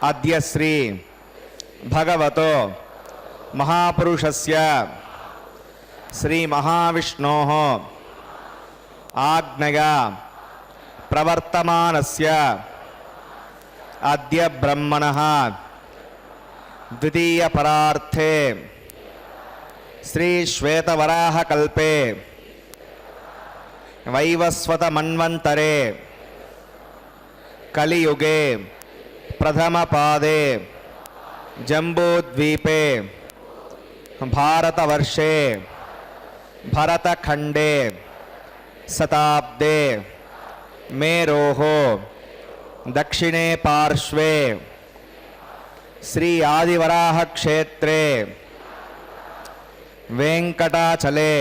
अद्य श्री भगवतो महापुरुषस्य श्री महाविष्णोः आज्ञया प्रवर्तमानस्य अद्य ब्रह्मणः द्वितीय परार्थे श्री श्वेतवराहकल्पे वैवस्वत मन्वन्तरे कलियुगे प्रथम पादे जम्बूद्वीपे भारतवर्षे भरतखंडे शताब्दे मेरोः दक्षिणे पार्श्वे श्री आदिवराह क्षेत्रे वेंकटाचले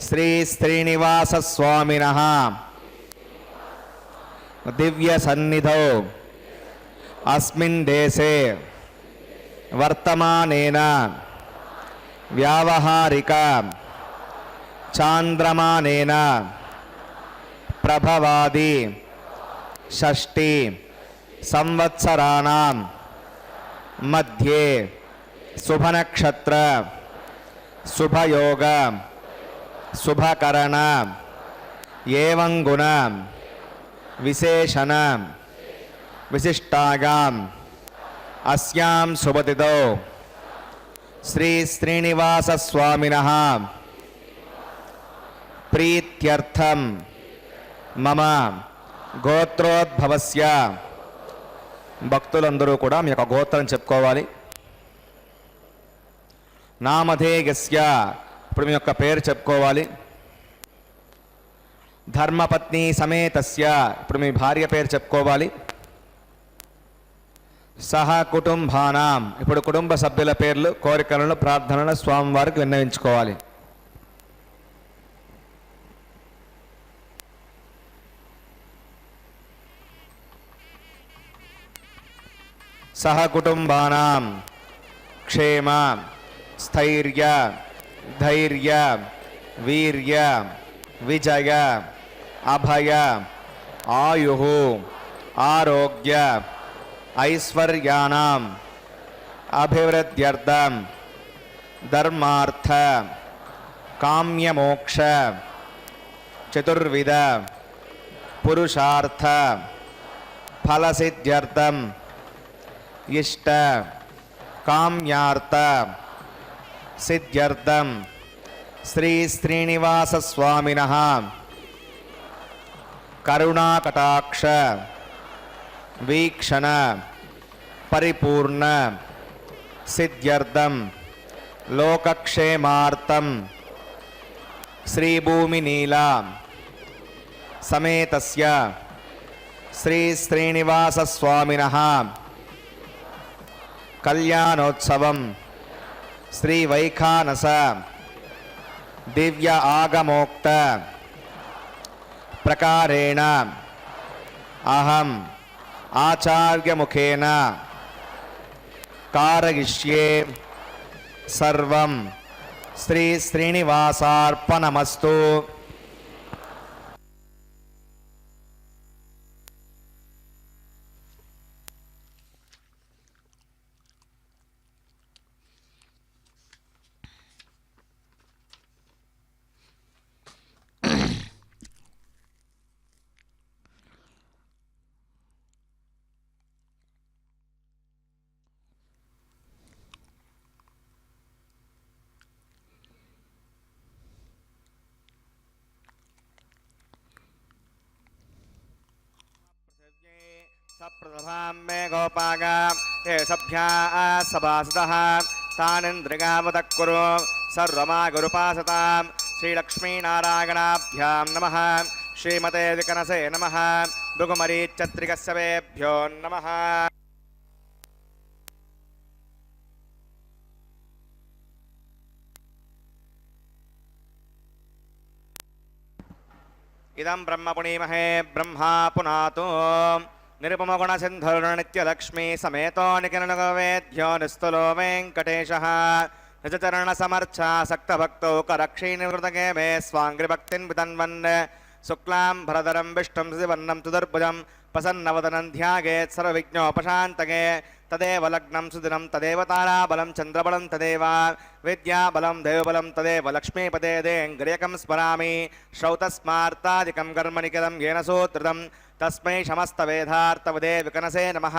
श्री श्रीनिवास स्वामिनः दिव्य सन्निधौ अस्मिन् देशे वर्तमानेन व्यावहारिक चांद्रमानेन प्रभवादि षष्टि संवत्सराणां मध्ये शुभनक्षत्र शुभयोग शुभकरण एवं गुण विशेषण विशिष्टायां अस्यां शुभतिथौ श्री श्रीनिवास स्वामिनः प्रीत्यर्थं मम గోత్రోద్భవస్య భక్తులందరూ కూడా మీ యొక్క గోత్రం చెప్పుకోవాలి. నామధేయస్య ఇప్పుడు మీ యొక్క పేరు చెప్పుకోవాలి. ధర్మపత్ని సమేతస్య ఇప్పుడు మీ భార్య పేరు చెప్పుకోవాలి. సహ కుటుంబానాం ఇప్పుడు కుటుంబ సభ్యుల పేర్లు కోరికలను ప్రార్థనలు స్వామివారికి విన్నవించుకోవాలి. सह कुटुंबानां क्षेम स्थैर्य धैर्य वीर्य विजय अभय आयुः आरोग्य ऐश्वर्याणां अभिवृद्ध्यर्थं धर्मार्थ काम्यमोक्ष चतुर्विध पुरुषार्थ फलसिद्ध्यर्थं इष्ट काम्यार्थ सिद्ध्यर्थं श्री श्रीनिवास स्वामिनः करुणाकटाक्ष वीक्षण परिपूर्ण सिद्ध्यर्थं लोकक्षेमार्थं श्रीभूमिनीला समेतस्य श्री श्रीनिवास स्वामिनः कल्याणोत्सवं श्री वैखानस दिव्य आगमोक्त प्रकारेण अहम आचार्य मुखेन कारयिष्ये सर्वं श्री श्रीनिवासार्पणमस्तु. सप्रथमां मे गोपागा ये सभ्याः सभासदः तानिन्द्रिगावतः कुरु सर्वमागुरुपासतां श्रीलक्ष्मीनारायणाभ्यां नमः. श्रीमते विकनसे नमः. भृगुमरीचत्रिकस्यवेभ्यो नमः। इदं ब्रह्म पुणीमहे ब्रह्मा पुनातो निरुपमगुणसिन्धुर्नित्यलक्ष्मी समेतो निखिलवेद्यो निस्तुलो वेङ्कटेशः निजचरणसमर्चा सक्तभक्तौ करक्षीनिवृतगे मे स्वाङ्घ्रिभक्तिं वितन्वन् शुक्लां भरधरं विष्णुं शिवर्णं तुदर्भुजं प्रसन्नवदनं ध्यायेत् सर्वविघ्नोपशान्तये तदेव लग्नं सुदिनं तदेव ताराबलं चन्द्रबलं तदेव विद्याबलं देवबलं तदेव लक्ष्मीपदे देङ्ग्रियकं स्मरामि श्रौतस्मार्तादिकं कर्मनिकरं येन सूत्रितं तस्मै समस्तवेदार्थवदे विकनसे नमः।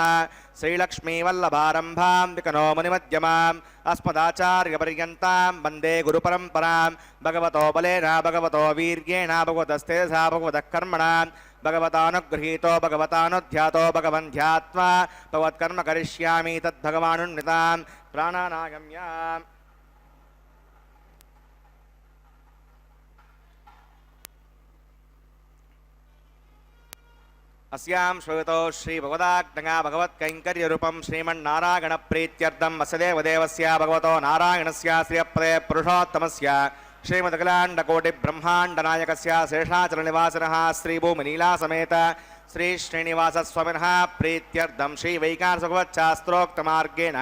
श्रीलक्ष्मीवल्लभारम्भां विकनो मुनिमध्यमाम् अस्मदाचार्यपर्यन्तां वन्दे गुरुपरम्परां भगवतो बलेन भगवतो वीर्येण भगवतस्तेजसा भगवतः कर्मणा भगवतानुगृहीतो भगवतानुध्यातो भगवन् ध्यात्वा भगवत्कर्म करिष्यामि तद्भगवानुन्नितां प्राणानागम्याम्। अस्यां श्रूयतो श्रीभगवदाज्ञया भगवत्कैङ्कर्यरूपं श्रीमन्नारायणप्रीत्यर्थं वसुदेवदेवस्य भगवतो नारायणस्य श्रियपदे पुरुषोत्तमस्य श्रीमदखिलाण्डकोटिब्रह्माण्डनायकस्य शेषाचलनिवासिनः श्रीभूमिनीलासमेत श्रीश्रीनिवासस्वामिनः प्रीत्यर्थं श्रीवैकानसभगवच्छास्त्रोक्तमार्गेण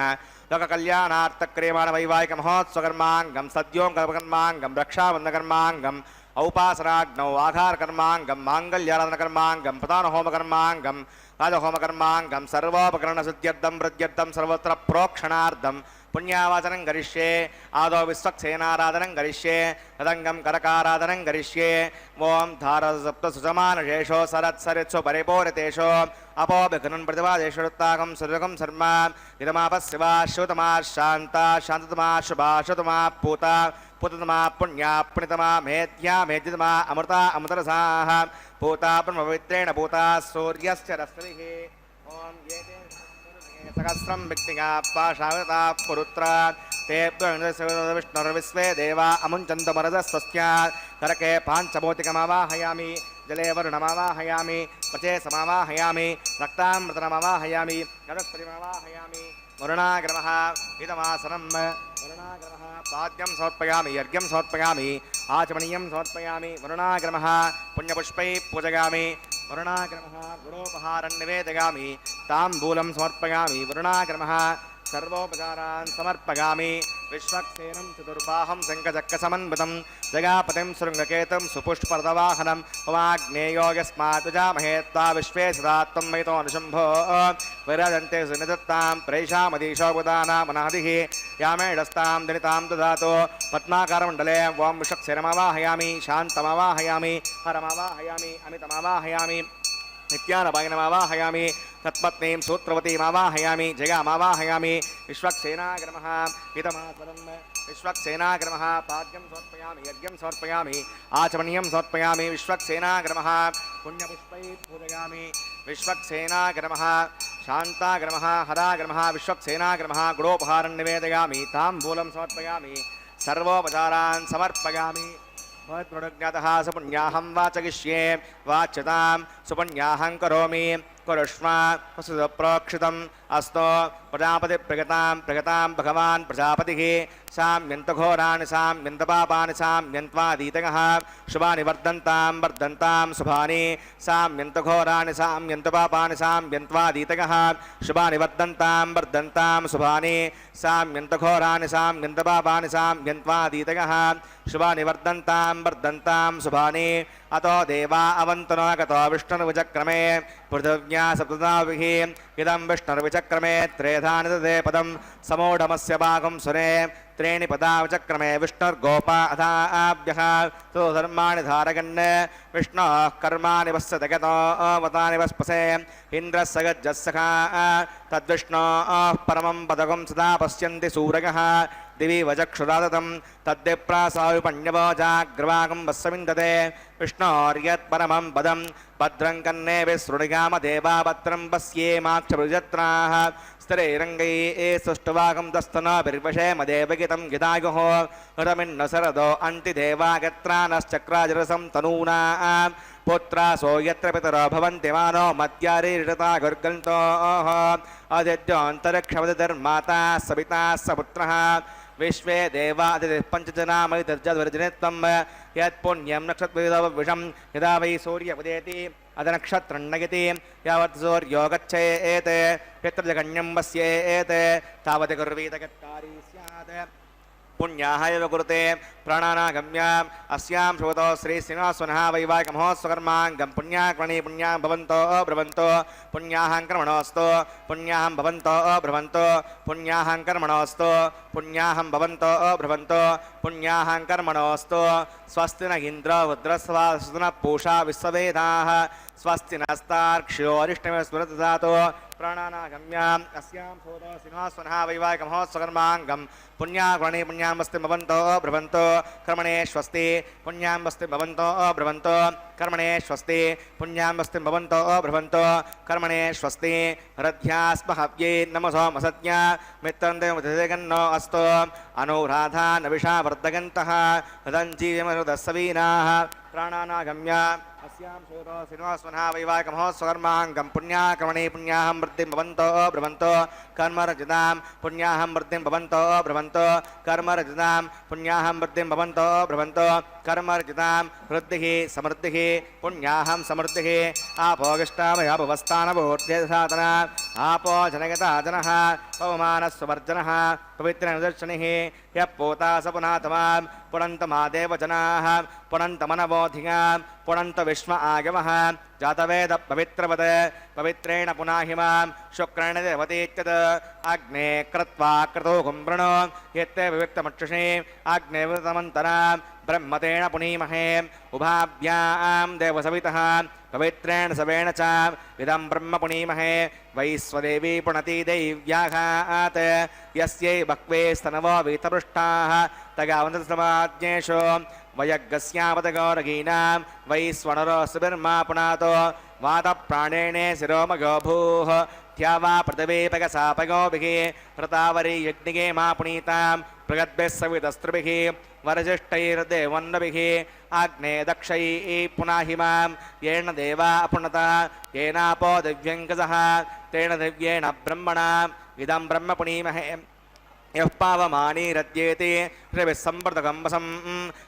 लोककल्याणार्थक्रियमाणवैवाहिकमहोत्सवकर्माङ्गं सद्योङ्कर्मकर्माङ्गं रक्षाबन्धकर्माङ्गम् औपासनाग्नौ आघारकर्माङ्गं माङ्गल्याराधनकर्माङ्गं प्रधानहोमकर्माङ्गं राजहोमकर्माङ्गं सर्वोपकरणसिद्ध्यर्थं वृद्ध्यर्थं सर्वत्र प्रोक्षणार्थं पुण्यावाचनं करिष्ये आदौ विश्वक्सेनाराधनं करिष्ये तदङ्गं करकाराधनं करिष्ये ओं धारसप्तसुसमानशेषो सरत्सरित्सु परिपूरितेषु अपोभिघ्नं प्रतिवादेशुत्ताकं सुरगं शर्म इदमापस्यवा श्रुतमा शान्ता शान्ततमा शुभा श्रुतमा पूता पूततमा पुण्या पुण्यतमा मेध्या मेध्यतमा अमृता अमृतरसाः पूता ब्रह्मपवित्रेण पूता सूर्यस्य रश्मिः ओं ये सहस्रं विघ्निका पाशावता पुरुत्रा तेभ्यो विष्णुर्विश्वे देवा अमुञ्चन्तमरदस्वस्य करके पाञ्चभौतिकमावाहयामि जले वरुणमावाहयामि पचे समावाहयामि रक्तामृतनमावाहयामि गणस्पतिमावाहयामि वरुणाग्रमः इदमासनं वरुणाग्रमः पाद्यं समर्पयामि यज्ञं समर्पयामि आचमनीयं समर्पयामि वरुणाग्रमः पुण्यपुष्पैः पूजयामि वरुणाग्रमः गुणोपहारं निवेदयामि ताम्बूलं समर्पयामि वरुणाग्रमः सर्वोपचारान् समर्पयामि विश्वक्सेनं चतुर्बाहं शङ्खचक्रसमन्वितं जगापतिं शृङ्गकेतं सुपुष्परदवाहनं वाग्नेयो यस्मात् तुजामहे त्वा विश्वे सदा त्वं मयितो अनुशम्भो विराजन्ते सुनिदत्तां प्रेषामधीशो बुधानामनादिः यामेडस्तां दनितां ददातु पद्माकारमण्डले ॐ विश्वक्सेनमावाहयामि शान्तमावाहयामि हरमावाहयामि अमितमावाहयामि नित्यानपायनमावाहयामि तत्पत्नीं सूत्रवतीमावाहयामि जयामावाहयामि विश्वक्सेनाग्रमः इदमासनं विश्वक्सेनाग्रमः पाद्यं समर्पयामि यज्ञं समर्पयामि आचमनीयं समर्पयामि विश्वक्सेनाग्रमः पुण्यपुष्पैः पूजयामि विश्वक्सेनाग्रमः शान्ताग्रमः हराग्रमः विश्वक्सेनाग्रमः गुणोपहारं निवेदयामि ताम्बूलं समर्पयामि सर्वोपचारान् समर्पयामि भवत्प्रज्ञातः सुपुण्याहं वाचयिष्ये वाच्यतां सुपुण्याहं करोमि कुरुष्व वसुप्रोक्षितम् अस्तु प्रजापतिप्रगतां भगवान् प्रजापतिः साम्यन्तघोराणि साम्यन्तपापानि साम्यन्त्वादीतयः शुभानि वर्धन्तां शुभानि साम्यन्तघोराणि साम्यन्तपापानि साम्यन्त्वादीतयः शुभानि वर्धन्तां शुभानि साम्यन्तघोराणि साम्यन्तपापानि साम्यन्त्वादीतयः शुभानि वर्धन्तां शुभानि अतो देवा अवन्तनो गतो विष्णुर्विचक्रमे पृथिव्या सप्तदाभिः इदं विष्णुर्विचक्रमे त्रेधानि ददे पदं समूढमस्य भागं सुरे त्रीणि पदा विचक्रमे विष्णुर्गोपा अथाभ्यः तो धर्माणि धारयन् विष्णोः कर्माणि वस्य जगतो वतानि वस्पसे इन्द्रस्य गज्जस्सखा तद्विष्णोः परमं पदकं सदा पश्यन्ति सूरयः दिवि वचक्षुरादतं तद्विप्रासाविपण्यवोजाग्रवागं वस्सविन्दते विष्णोर्यत्परमं पदं भद्रं कन्ने विसृणिगाम देवा भद्रं पश्येमाक्षप्रजत्राः स्थिरैरङ्गैः सुष्ठुवागं दस्तनाभिर्वशेम देवगितं गिदायुः रमिन्न सरदो अन्तिदेवागत्रानश्चक्राजरसं तनूनां पुत्रासो यत्र पितरो भवन्ति मानो मद्यारीरिषता गुर्गन्तोः आदित्योऽन्तरिक्षवदिर्माता सविता सपुत्रः विश्वे देवादितिः पञ्चजनामयितर्जद्वर्जनित्वं यत्पुण्यं नक्षत्रविदं यदा वै सूर्यमुदेति अदनक्षत्रं नयति यावत् सूर्यो गच्छेत् यत्र जगन्यं वस्येत् तावत् कुर्वीत गत्कारी स्यात् पुण्याः एव कुरुते प्राणानागम्याम् अस्यां श्रोतो श्रीश्रीनिवासवनः वैवाहिकमहोत्सवकर्माङ्गं पुण्याकर्मणि पुण्यां भवन्तो ब्रवन्तो पुण्याहं कर्मणोऽस्तु पुण्याहं भवन्तो ब्रवन्तो पुण्याहं कर्मणोऽस्तु पुण्याहं भवन्तो ब्रवन्तो पुण्याहं कर्मणोऽस्तु स्वस्ति न इन्द्रो रुद्रस्वास्तु न पूषा विश्ववेदाः स्वस्ति नस्तार्क्ष्यो अरिष्टमे स्मृतदातो प्राणानागम्याम् अस्यां श्रोतो श्रीनिवासवनः वैवाहिकमहोत्सवकर्माङ्गं पुण्याकर्मणि पुण्यां वस्ति भवन्तो ब्रवन्तो कर्मणे स्वस्ति पुण्यां वस्ति भवन्तो ब्रवन्तो कर्मणे स्वस्ति पुण्यां वस्ति भवन्तो ब्रवन्तो कर्मणे स्वस्ति हृद्यास्म हव्ये नमसो मसज्ञा मित्रं देवमतिगन्नो अस्तु अनुराधा नविषा वर्धगन्तः हृदञ्जीवमरुदस्सवीनाः प्राणानागम्य अस्यां श्रोतो श्रीनिवासवनः वैवाहिकमहोत्सवकर्माङ्गं पुण्याकर्मणि पुण्याहं वृद्धिं भवन्तो ब्रवन्तो कर्मरजतां पुण्याहं वृद्धिं भवन्तो ब्रवन्तो कर्मरजतां पुण्याहं वृद्धिं भवन्तो ब्रवन्तो कर्मरजतां वृद्धिः समृद्धिः पुण्याहं समृद्धिः आपोगिष्टामय भवस्थानभूर्ध्यसाधन आपो जनगता जनः पवमानस्ववर्जनः पवित्रनिदर्शनिः यः पोता स पुनातमां पुनन्तमादेव जनाः पुनन्तमनवोधियां पुनन्त विश्व आगमः जातवेद पवित्रवद पवित्रेण पुनाहिमां शुक्रेण देवतीत्यत् अग्ने कृत्वा क्रतो कुम्भृणो यत्ते विविक्तमक्षुषे अग्ने विवृतमन्तरां ब्रह्मतेन पुनीमहे उभाभ्यां देवसवितः पवित्रेण सवेण च इदं ब्रह्म पुनीमहे वैश्वदेवी पुनति दैव्याघात् यस्यै बह्वे स्तनवो वीतपृष्ठाः तगावन्तसमाज्ञेषु वयग्गस्यावतगौरगीनां वैश्वनरो सुबिर्मा पुनातो वातप्राणेने शिरोमगो भूः ध्यावा पृथिवीपगसापगोभिः प्रतावरी यज्ञिगे मा पुनीतां प्रगद्भिः सवितस्त्रिभिः वरजिष्ठैर्देवन्नभिः आग्ने दक्षैः पुनाहिमां येन देवा अपुनता येनापो दिव्यङ्कसः तेन दिव्येण ब्रह्मणा इदं ब्रह्म पुनीमहे यः पावमानीरद्येते ऋभिस्सम्प्रतकम्बसं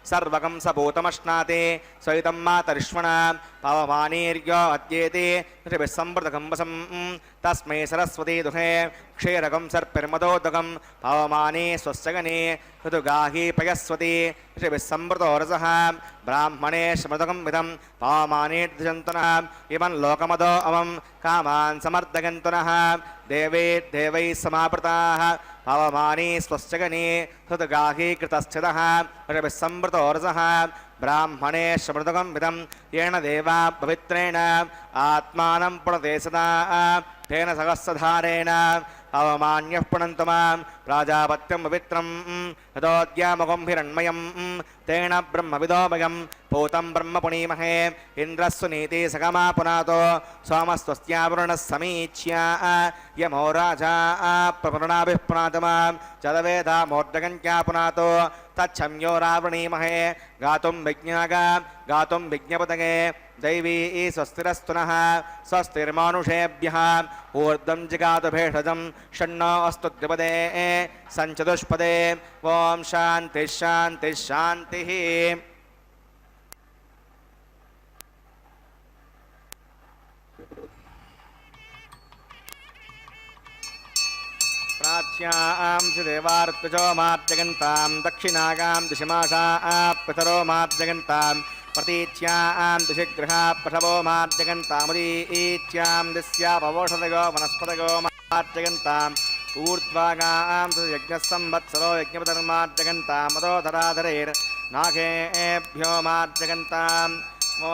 सर्वकं सभूतमश्नाते सवितं मातरिष्वणा पावमानीर्यो अद्येते ऋभिस्सम्प्रतकम्बसं तस्मै सरस्वती दुहे क्षीरकं सर्पिर्मदोदकं पावमानी स्वस्यगने ऋतुगाही पयस्वती ऋभिस्सम्प्रतोरसः ब्राह्मणे स्मृतकं विधं पावमानीर्दिशन्तनः इमं लोकमदो अमं कामान् समर्दगन्तुनः देवे देवैः समावृताः पावमानी स्वस्यगने हृदगाही कृतस्थितः ऋभिस्सम्प्रतोरसः ब्राह्मणे स्मृतकं विधं येन देवा पवित्रेण आत्मानं पुनते सदा तेन सहस्रधारेण अवमान्यः पुनन्तु मां प्राजापत्यं पवित्रं यतोऽद्यामगं हिरण्मयं तेन ब्रह्मविदोमयं पूतं ब्रह्म पुनीमहे इन्द्रस्सु नीति सगमा पुनातो सोमस्वस्यावरुणः समीच्या यमो राजा प्रपुर्णाभिः पुनातु मां चदवेदामोर्जगन्त्या पुनातो तच्छम्यो रावणीमहे गातुं विज्ञागा गातुं विज्ञपतगे दैवी स्वस्तिरस्तु नः स्वस्तिर्मानुषेभ्यः ऊर्ध्वं जिगातु भेषजं षण्णो अस्तु द्विपदे सञ्चतुष्पदे ॐ शान्तिः शान्तिः शान्तिः। प्राच्यां देवार्त्वचो मार्जगन्तां दक्षिणागां दिशमाषा पितरो मार्जगन्तां प्रतीच्यां दिशिगृहा पशवो मार्जगन्तामुदीच्यां दिस्यापवोषधगो वनस्पतगो मार्जगन्ताम् ऊर्ध्वागां यज्ञसंवत्सरो यज्ञपतर्मार्जगन्तां मदोधराधरैर्नागेभ्यो मार्जगन्ताम् ॐ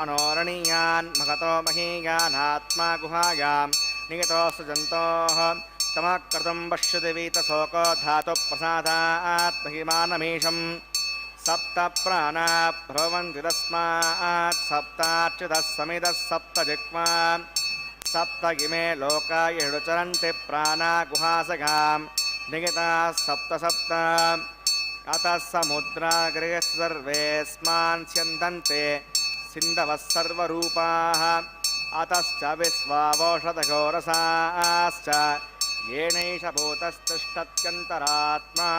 अनोरणीयान् महतो महीयानात्मा गुहायां निगतोऽस्तु जन्तोः तमक्रतुं पश्यति वीतशोको धातुप्रसादात् महिमानमीशं सप्त प्राणा भ्रुवन्ति तस्मात् सप्ताच्युतः समितः सप्त जिह्वा सप्त इमे लोका यडुचरन्ति प्राणा गुहासगां निगताः सप्त सप्त अतः समुद्रा गृहे सर्वेऽस्मान् स्यन्दन्ते सिन्धवः सर्वरूपाः अतश्च विश्वावोषधघोरसाश्च येनैष भूतस्तिष्ठत्यन्तरात्मा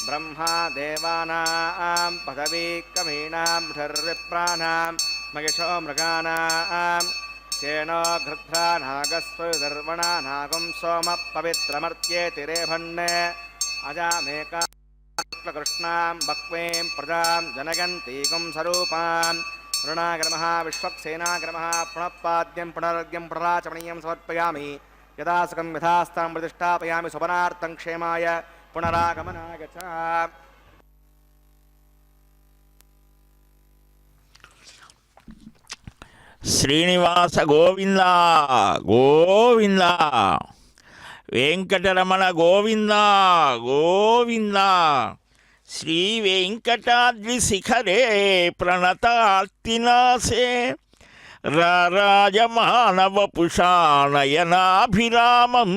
ब्रह्मा देवानां पदवीक्रमीणां ऋषिर्विप्राणां महिषो मृगाणां सेनो घृध्रा नागस्वदर्वणा नागं सोमः पवित्रमर्त्येति रेभन्ने अजामेका कृष्णां बक्वें प्रजां जनयन्तीकं स्वरूपां ऋणाग्रमः विश्वक्सेनाग्रमः पुनःपाद्यं पुनरर्घ्यं पुनराचमनीयं समर्पयामि यदा सुखं यथास्तां प्रतिष्ठापयामि स्वपनार्थं क्षेमाय पुनरागमनाय च। శ్రీనివాస గోవింద గోవింద, వెంకటరమణ గోవింద గోవింద, శ్రీ వెంకటాద్రి శిఖరే ప్రణతార్తినాశే రాజమానవపుషానయనాభిరామం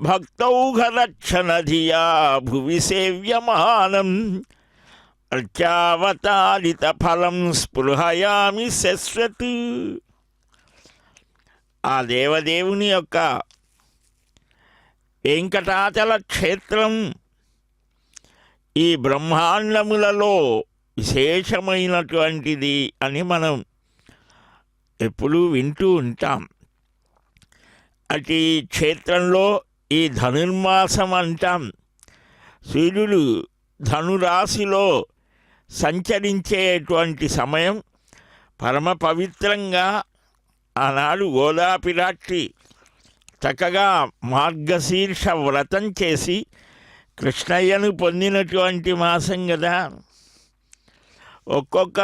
భక్తౌఘరక్షణధియా భువి సేవ్యమానం అర్చావతారిత ఫలం స్పృహయామి శశ్వత్. ఆ దేవదేవుని యొక్క వెంకటాచల క్షేత్రం ఈ బ్రహ్మాండములలో విశేషమైనటువంటిది అని మనం ఎప్పుడూ వింటూ ఉంటాం. అటు క్షేత్రంలో ఈ ధనుర్మాసం అంటాం. సూర్యుడు ధనురాశిలో సంచరించేటువంటి సమయం పరమ పవిత్రంగా ఆనాడు గోదాపిరాట్టి చక్కగా మార్గశీర్ష వ్రతం చేసి కృష్ణయ్యను పొందినటువంటి మాసం కదా. ఒక్కొక్క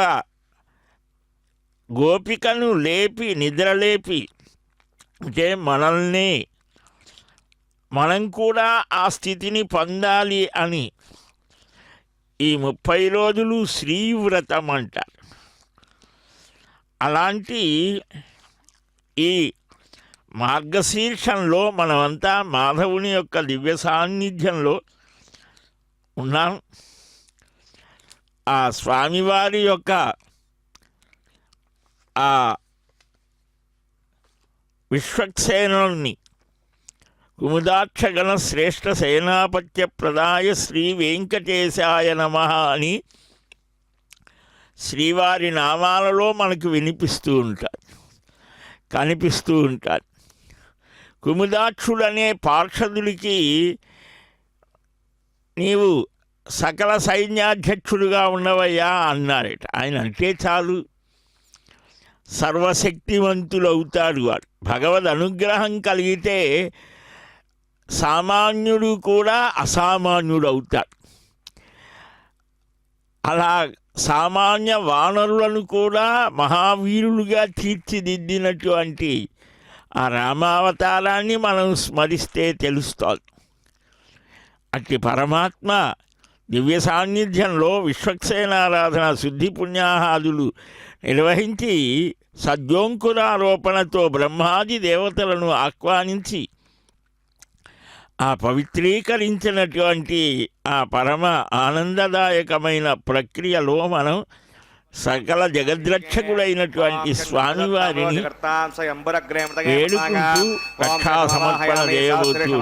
గోపికను లేపి నిద్రలేపి, అంటే మనల్ని మనం కూడా ఆ స్థితిని పొందాలి అని ఈ 30 రోజులు శ్రీవ్రతం అంటారు. అలాంటి ఈ మార్గశీర్షంలో మనమంతా మాధవుని యొక్క దివ్య సాన్నిధ్యంలో ఉన్నాం. ఆ స్వామివారి యొక్క ఆ విశ్వక్సేనుని కుముదాక్షగణ శ్రేష్ఠ సేనాపత్య ప్రదాయ శ్రీ వెంకటేశాయ నమః అని శ్రీవారి నామాలలో మనకు వినిపిస్తూ ఉంటారు, కనిపిస్తూ ఉంటారు. కుముదాక్షుడనే పార్షదుడికి నీవు సకల సైన్యాధ్యక్షుడుగా ఉన్నవయ్యా అన్నారట. ఆయన అంటే చాలు సర్వశక్తివంతులు అవుతాడు వాడు. భగవద్ అనుగ్రహం కలిగితే సామాన్యుడు కూడా అసామాన్యుడు అవుతాడు. అలా సామాన్య వానరులను కూడా మహావీరులుగా తీర్చిదిద్దినటువంటి ఆ రామావతారాన్ని మనం స్మరిస్తే తెలుస్తోంది. అట్టి పరమాత్మ దివ్య సాన్నిధ్యంలో విశ్వక్సేనారాధన శుద్ధి పుణ్యాహాదులు నిర్వహించి సద్యోంకురారోపణతో బ్రహ్మాది దేవతలను ఆహ్వానించి ఆ పవిత్రీకరించినటువంటి ఆ పరమ ఆనందదాయకమైన ప్రక్రియలో మనం సకల జగద్రక్షకుడైనటువంటి స్వామివారిని వేడుకుంటూ రక్షా సమర్పణ చేయబోతూ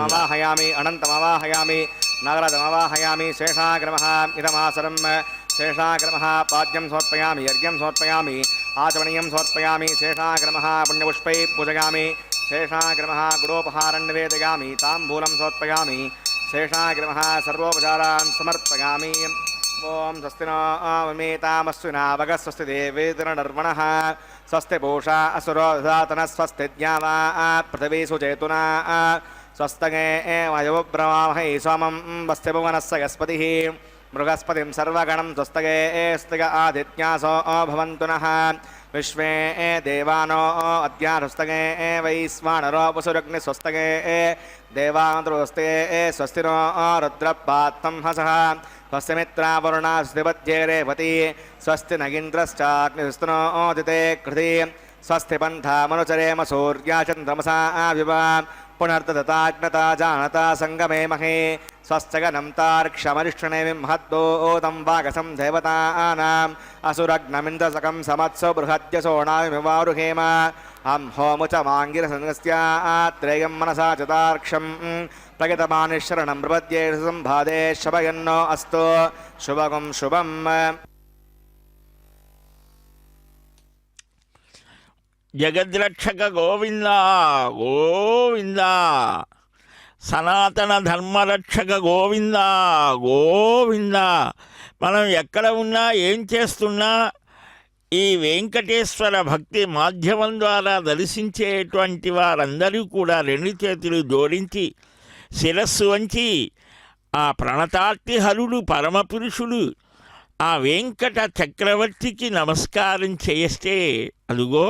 అనంతమవాహయామి నాగరాజమవాహయామి శేషాగ్రమః ఇదమాసరం శేషాగ్రమః పాద్యం సమర్పయామి అర్ఘ్యం సమర్పయామి ఆచమనీయం సమర్పయామి శేషాగ్రమః పుణ్యపుష్పై పూజయామి శేషాగ్రమః గుడోపహారం నివేదయామి తాంబూలం సమర్పయామి శేషాగ్రమః సర్వోపచారాన్ సమర్పయామి. ఓం స్వస్తి నో మమేతామస్వినావగ స్వస్తి దేవేంద్రనర్వణః స్వస్తి పూషా అసురో దదాతన స్వస్తి జ్ఞావా పృథివీ సుచేతునా స్వస్తగే వాయుబ్రవామహై సోమం వస్తి భువనస్య యస్పతిః మృగస్పతిం సర్వగణం స్వస్తగే స్థిగ ఆదిత్యాసో భవంతు నః విశ్వే దేవానో అద్యారుస్తగే వైశ్వానరో వసురగ్ని స్వస్తగే దేవాంద్రోస్తే స్వస్తినో రుద్రపాత్తం హసః స్వస్తి మిత్రావరుణా స్వస్తిపత్యే రేవతి స్వస్తి నగీంద్రశ్చాగ్నిస్తునోదితే కృతి స్వస్తి పంథామనుచరేమ సూర్యా చంద్రమసా వివ పునర్దతాజ్ఞతా జానతా సంగమే మహే స్వస్తిగనం తార్క్ష్యమరిష్ణే మహద్దోదం వాగసం దేవతానాం అసురగ్నమింద్రసకం సమత్సో బృహద్యసోణామివారుహేమ అం హోముచ మాంగిరసంగస్యాత్రేయం మనసా చతార్క్షం ప్రగతమానిశరణం ప్రపద్యే సంభాదే శభయన్నో అస్తు శుభగం శుభం. జగద్రక్షక గోవింద గోవింద, సనాతన ధర్మరక్షక గోవింద గోవింద. మనం ఎక్కడ ఉన్నా ఏం చేస్తున్నా ఈ వెంకటేశ్వర భక్తి మాధ్యమం ద్వారా దర్శించేటువంటి వారందరూ కూడా రెండు చేతులు జోడించి శిరస్సు వంచి ఆ ప్రణతార్తి హరుడు పరమపురుషుడు ఆ వెంకట చక్రవర్తికి నమస్కారం చేస్తే అదుగో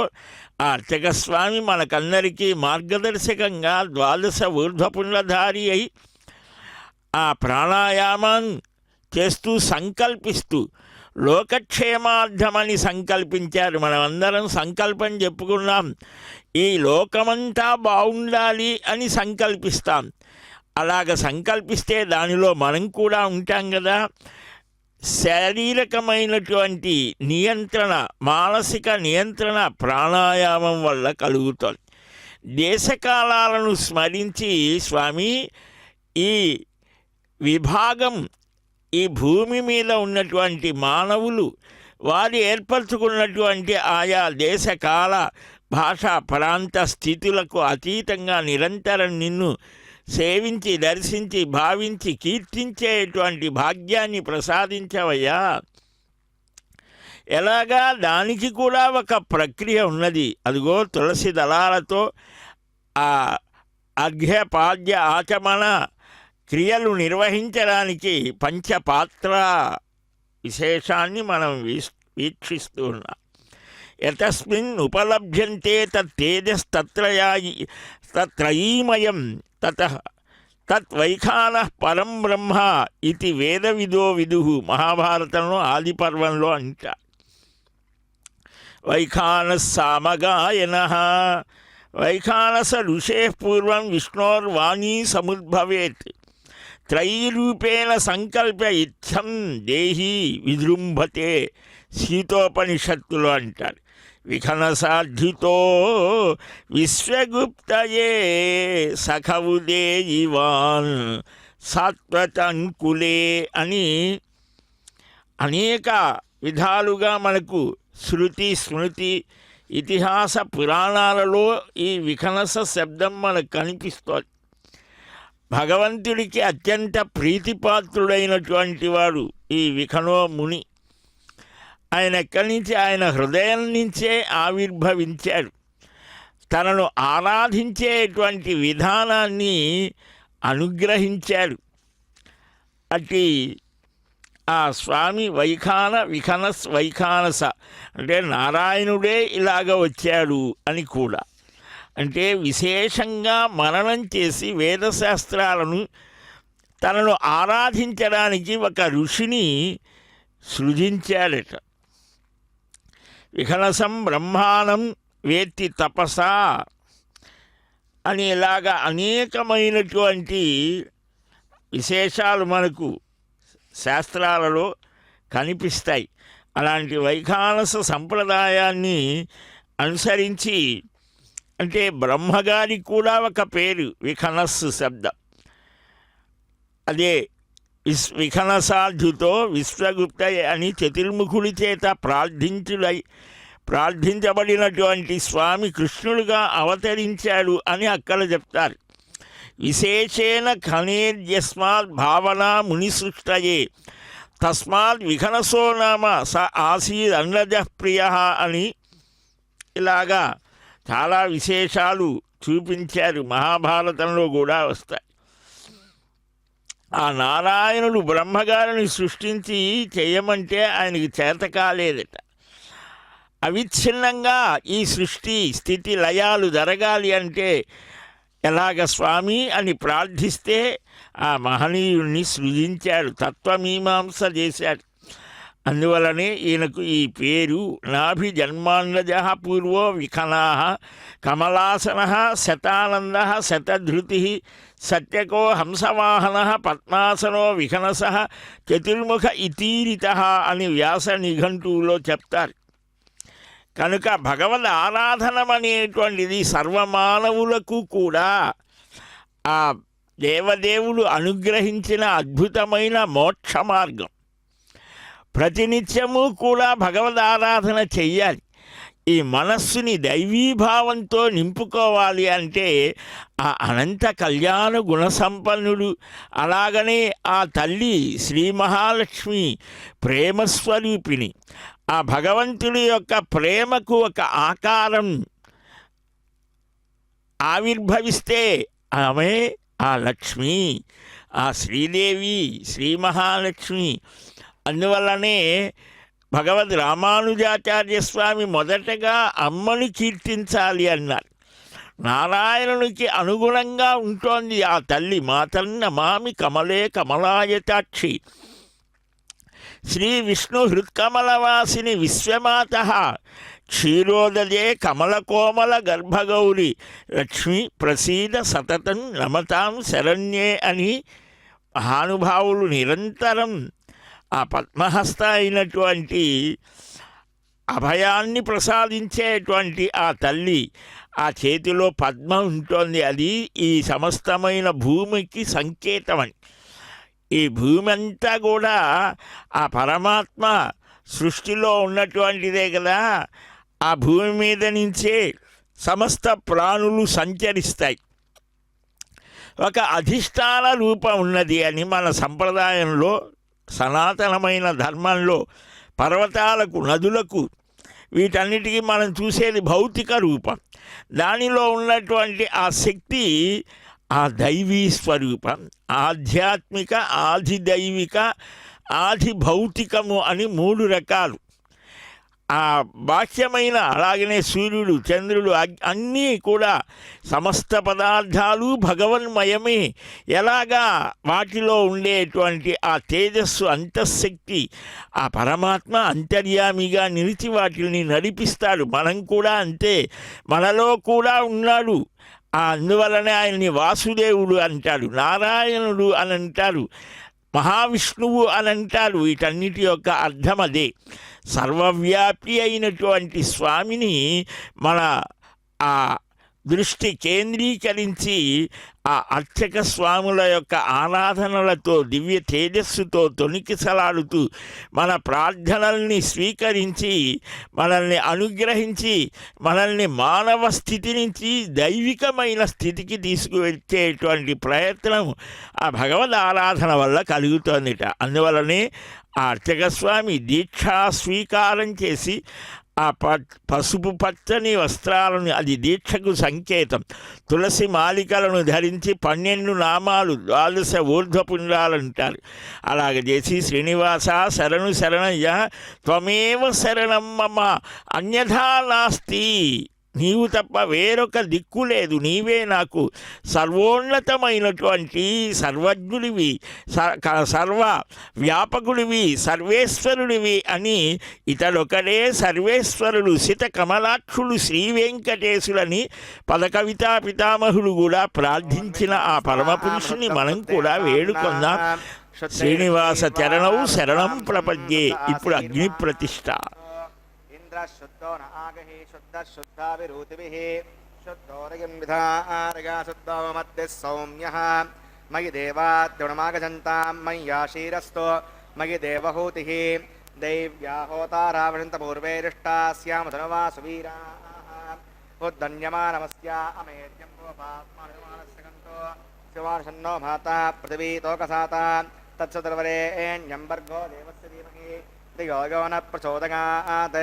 ఆ అర్చక స్వామి మనకందరికీ మార్గదర్శకంగా ద్వాదశ ఊర్ధ్వపుండ్రధారి అయి ఆ ప్రాణాయామం చేస్తూ సంకల్పిస్తూ లోకక్షేమార్థమని సంకల్పించారు. మనమందరం సంకల్పం చెప్పుకున్నాం, ఈ లోకమంతా బాగుండాలి అని సంకల్పిస్తాం. అలాగ సంకల్పిస్తే దానిలో మనం కూడా ఉంటాం కదా. శారీరకమైనటువంటి నియంత్రణ, మానసిక నియంత్రణ ప్రాణాయామం వల్ల కలుగుతుంది. దేశకాలాలను స్మరించి స్వామి ఈ విభాగం, ఈ భూమి మీద ఉన్నటువంటి మానవులు వారు ఏర్పరచుకున్నటువంటి ఆయా దేశకాల భాషా ప్రాంత స్థితులకు అతీతంగా నిరంతరం నిన్ను సేవించి దర్శించి భావించి కీర్తించేటువంటి భాగ్యాన్ని ప్రసాదించవయ్యా. ఎలాగా దానికి కూడా ఒక ప్రక్రియ ఉన్నది. అదిగో తులసి దళాలతో ఆ అర్ఘ్యపాద్య ఆచమన క్రియలు నిర్వహించడానికి పంచపాత్ర విశేషాన్ని మనం వీక్షిస్తూ ఉన్నాం. యతస్మిన్ ఉపలభ్యంతే తత్తేజస్తత్రయీమయం తతః తత్వైఖానః పరం బ్రహ్మ ఇది వేదవిదో విదుః. మహాభారతంలో ఆది పర్వంలో అంటారు. వైఖానస్ సామగాయనః, వైఖానస ఋషేః పూర్వం విష్ణోర్వాణీ సముద్భవేత్ త్రైరూపేణ సంకల్ప ఇత్థం దేహి విజృంభతే. శీతోపనిషత్తులు అంటారు. విఖనసాధ్యుతో విశ్వగుప్తయే సఖవుదేయివాన్ సాత్వతంకులే అని అనేక విధాలుగా మనకు శృతి స్మృతి ఇతిహాస పురాణాలలో ఈ విఖనస శబ్దం మనకు కనిపిస్తోంది. భగవంతుడికి అత్యంత ప్రీతిపాత్రుడైనటువంటి వాడు ఈ విఖనో ముని. ఆయన ఎక్కడి నుంచి? ఆయన హృదయం నుంచే ఆవిర్భవించాడు. తనను ఆరాధించేటువంటి విధానాన్ని అనుగ్రహించాడు. అట్టి ఆ స్వామి వైఖానస అంటే నారాయణుడే ఇలాగ వచ్చాడు అని కూడా. అంటే విశేషంగా మననం చేసి వేదశాస్త్రాలను తనను ఆరాధించడానికి ఒక ఋషిని సృజించాడట. విఖనసం బ్రహ్మాణం వేత్తి తపసా అని ఇలాగా అనేకమైనటువంటి విశేషాలు మనకు శాస్త్రాలలో కనిపిస్తాయి. అలాంటి వైఖానస సంప్రదాయాన్ని అనుసరించి, అంటే బ్రహ్మగారికి కూడా ఒక పేరు విఖనస్సు శబ్దం. అదే విఖనసాధ్యుతో విశ్వగుప్త అని చతుర్ముఖుడి చేత ప్రార్థించబడినటువంటి స్వామి కృష్ణుడుగా అవతరించాడు అని అక్కడ చెప్తారు. విశేషేణ ఖనేర్యస్మాత్ భావనా మునిసృష్టయే తస్మాత్ విఖనసో నామ స ఆసీద్ అన్నజ ప్రియ అని ఇలాగా చాలా విశేషాలు చూపించారు. మహాభారతంలో కూడా వస్తాయి. ఆ నారాయణుడు బ్రహ్మగారిని సృష్టించి చేయమంటే ఆయనకి చేత కాలేదట. అవిచ్ఛిన్నంగా ఈ సృష్టి స్థితి లయాలు జరగాలి అంటే ఎలాగ స్వామి అని ప్రార్థిస్తే ఆ మహనీయుణ్ణి సృజించాడు, తత్వమీమాంస చేశాడు. అందువలనే ఈయనకు ఈ పేరు. నాభి జన్మాంగజ పూర్వో విఖనా కమలాసన శతానంద శతధృతి సత్యకో హంసవాహన పద్మాసనో విఖనస చతుర్ముఖ ఇతీరిత అని వ్యాస నిఘంటువులో చెప్తారు. కనుక భగవద్ ఆరాధనం అనేటువంటిది సర్వమానవులకు కూడా ఆ దేవదేవుడు అనుగ్రహించిన అద్భుతమైన మోక్ష మార్గం. ప్రతినిత్యము కూడా భగవద్ ఆరాధన చెయ్యాలి. ఈ మనస్సుని దైవీభావంతో నింపుకోవాలి అంటే ఆ అనంత కళ్యాణ గుణసంపన్నుడు, అలాగనే ఆ తల్లి శ్రీ మహాలక్ష్మి ప్రేమస్వరూపిణి, ఆ భగవంతుడి యొక్క ప్రేమకు ఒక ఆకారం ఆవిర్భవిస్తే ఆమె ఆ లక్ష్మి, ఆ శ్రీదేవి, శ్రీ మహాలక్ష్మి. అందువల్లనే భగవద్ రామానుజాచార్య స్వామి మొదటగా అమ్మని కీర్తించాలి అన్నారు. నారాయణునికి అనుగుణంగా ఉంటోంది ఆ తల్లి. మాతన్నమామి కమలే కమలాయతాక్షి శ్రీ విష్ణు హృత్కమలవాసిని విశ్వమాత క్షీరోదయే కమలకోమల గర్భగౌరి లక్ష్మి ప్రసీద సతతం నమతాం శరణ్యే అని మహానుభావులు నిరంతరం ఆ పద్మహస్త అయినటువంటి అభయాన్ని ప్రసాదించేటువంటి ఆ తల్లి ఆ చేతిలో పద్మ ఉంటుంది. అది ఈ సమస్తమైన భూమికి సంకేతమని. ఈ భూమి అంతా కూడా ఆ పరమాత్మ సృష్టిలో ఉన్నటువంటిదే కదా. ఆ భూమి మీద నుంచే సమస్త ప్రాణులు సంచరిస్తాయి. ఒక అధిష్టాన రూపం ఉన్నది అని మన సంప్రదాయంలో, సనాతనమైన ధర్మంలో పర్వతాలకు, నదులకు, వీటన్నిటికీ మనం చూసేది భౌతిక రూపం. దానిలో ఉన్నటువంటి ఆ శక్తి ఆ దైవీ స్వరూపం. ఆధ్యాత్మిక, ఆధిదైవిక, ఆది భౌతికము అని మూడు రకాలు. ఆ బాహ్యమైన, అలాగనే సూర్యుడు, చంద్రుడు, అన్నీ కూడా సమస్త పదార్థాలు భగవన్మయమే. ఎలాగా వాటిలో ఉండేటువంటి ఆ తేజస్సు, అంతఃశక్తి, ఆ పరమాత్మ అంతర్యామిగా నిలిచి వాటిని నడిపిస్తాడు. మనం కూడా అంతే, మనలో కూడా ఉన్నాడు. అందువలనే ఆయన్ని వాసుదేవుడు అంటాడు, నారాయణుడు అని అంటారు, మహావిష్ణువు అని అంటారు. వీటన్నిటి యొక్క అర్థం అదే. సర్వవ్యాపి అయినటువంటి స్వామిని మన ఆ దృష్టి కేంద్రీకరించి ఆ అర్చక స్వాముల యొక్క ఆరాధనలతో, దివ్య తేజస్సుతో తొణికిసలాడుతూ మన ప్రార్థనల్ని స్వీకరించి, మనల్ని అనుగ్రహించి, మనల్ని మానవ స్థితి నుంచి దైవికమైన స్థితికి తీసుకువచ్చేటువంటి ప్రయత్నం ఆ భగవద్ ఆరాధన వల్ల కలుగుతోందిట. అందువలనే ఆ అర్చక స్వామి దీక్షా స్వీకారం చేసి ఆ పసుపు పచ్చని వస్త్రాలను, అది దీక్షకు సంకేతం, తులసి మాలికలను ధరించి 12 నామాలు, 12 ఊర్ధ్వపుండ్రాలంటారు. అలాగ చేసి శ్రీనివాస శరణు శరణయ్య త్వమేవ శరణం మమ అన్యథా నాస్తి, నీవు తప్ప వేరొక దిక్కు లేదు, నీవే నాకు సర్వోన్నతమైనటువంటి సర్వజ్ఞుడివి, సర్వ వ్యాపకుడివి, సర్వేశ్వరుడివి అని ఇతడొకడే సర్వేశ్వరుడు, సిత కమలాక్షుడు శ్రీ వెంకటేశులని పదకవితా పితామహుడు కూడా ప్రార్థించిన ఆ పరమపురుషుని మనం కూడా వేడుకొందాం. శ్రీనివాస చరణౌ శరణం ప్రపద్యే. ఇప్పుడు అగ్ని ప్రతిష్ఠ. శుద్ధో న ఆగహి శుద్ధ శుద్ధావిరూతిభిః శుద్ధోరయం విధారగా శుద్ధో మధ్య సౌమ్యః మయి దేవాద్యుణమాగజంతాం మయ్యాశీరస్తో మయి దేవహూతిః దైవ్యా హోతారావృంత పూర్వైరిష్టాస్యామధనువా సువీరాः ఉద్దన్యమానమస్యా అమేర్యం గోపాత్మానుమానస్యగంతో శివానుషన్నో మాతా పృథివీ తోకసాతా తత్సదర్వరేణ్యంబర్గో దేవస్య ధీమహి ధియోగో న ప్రచోదయాత్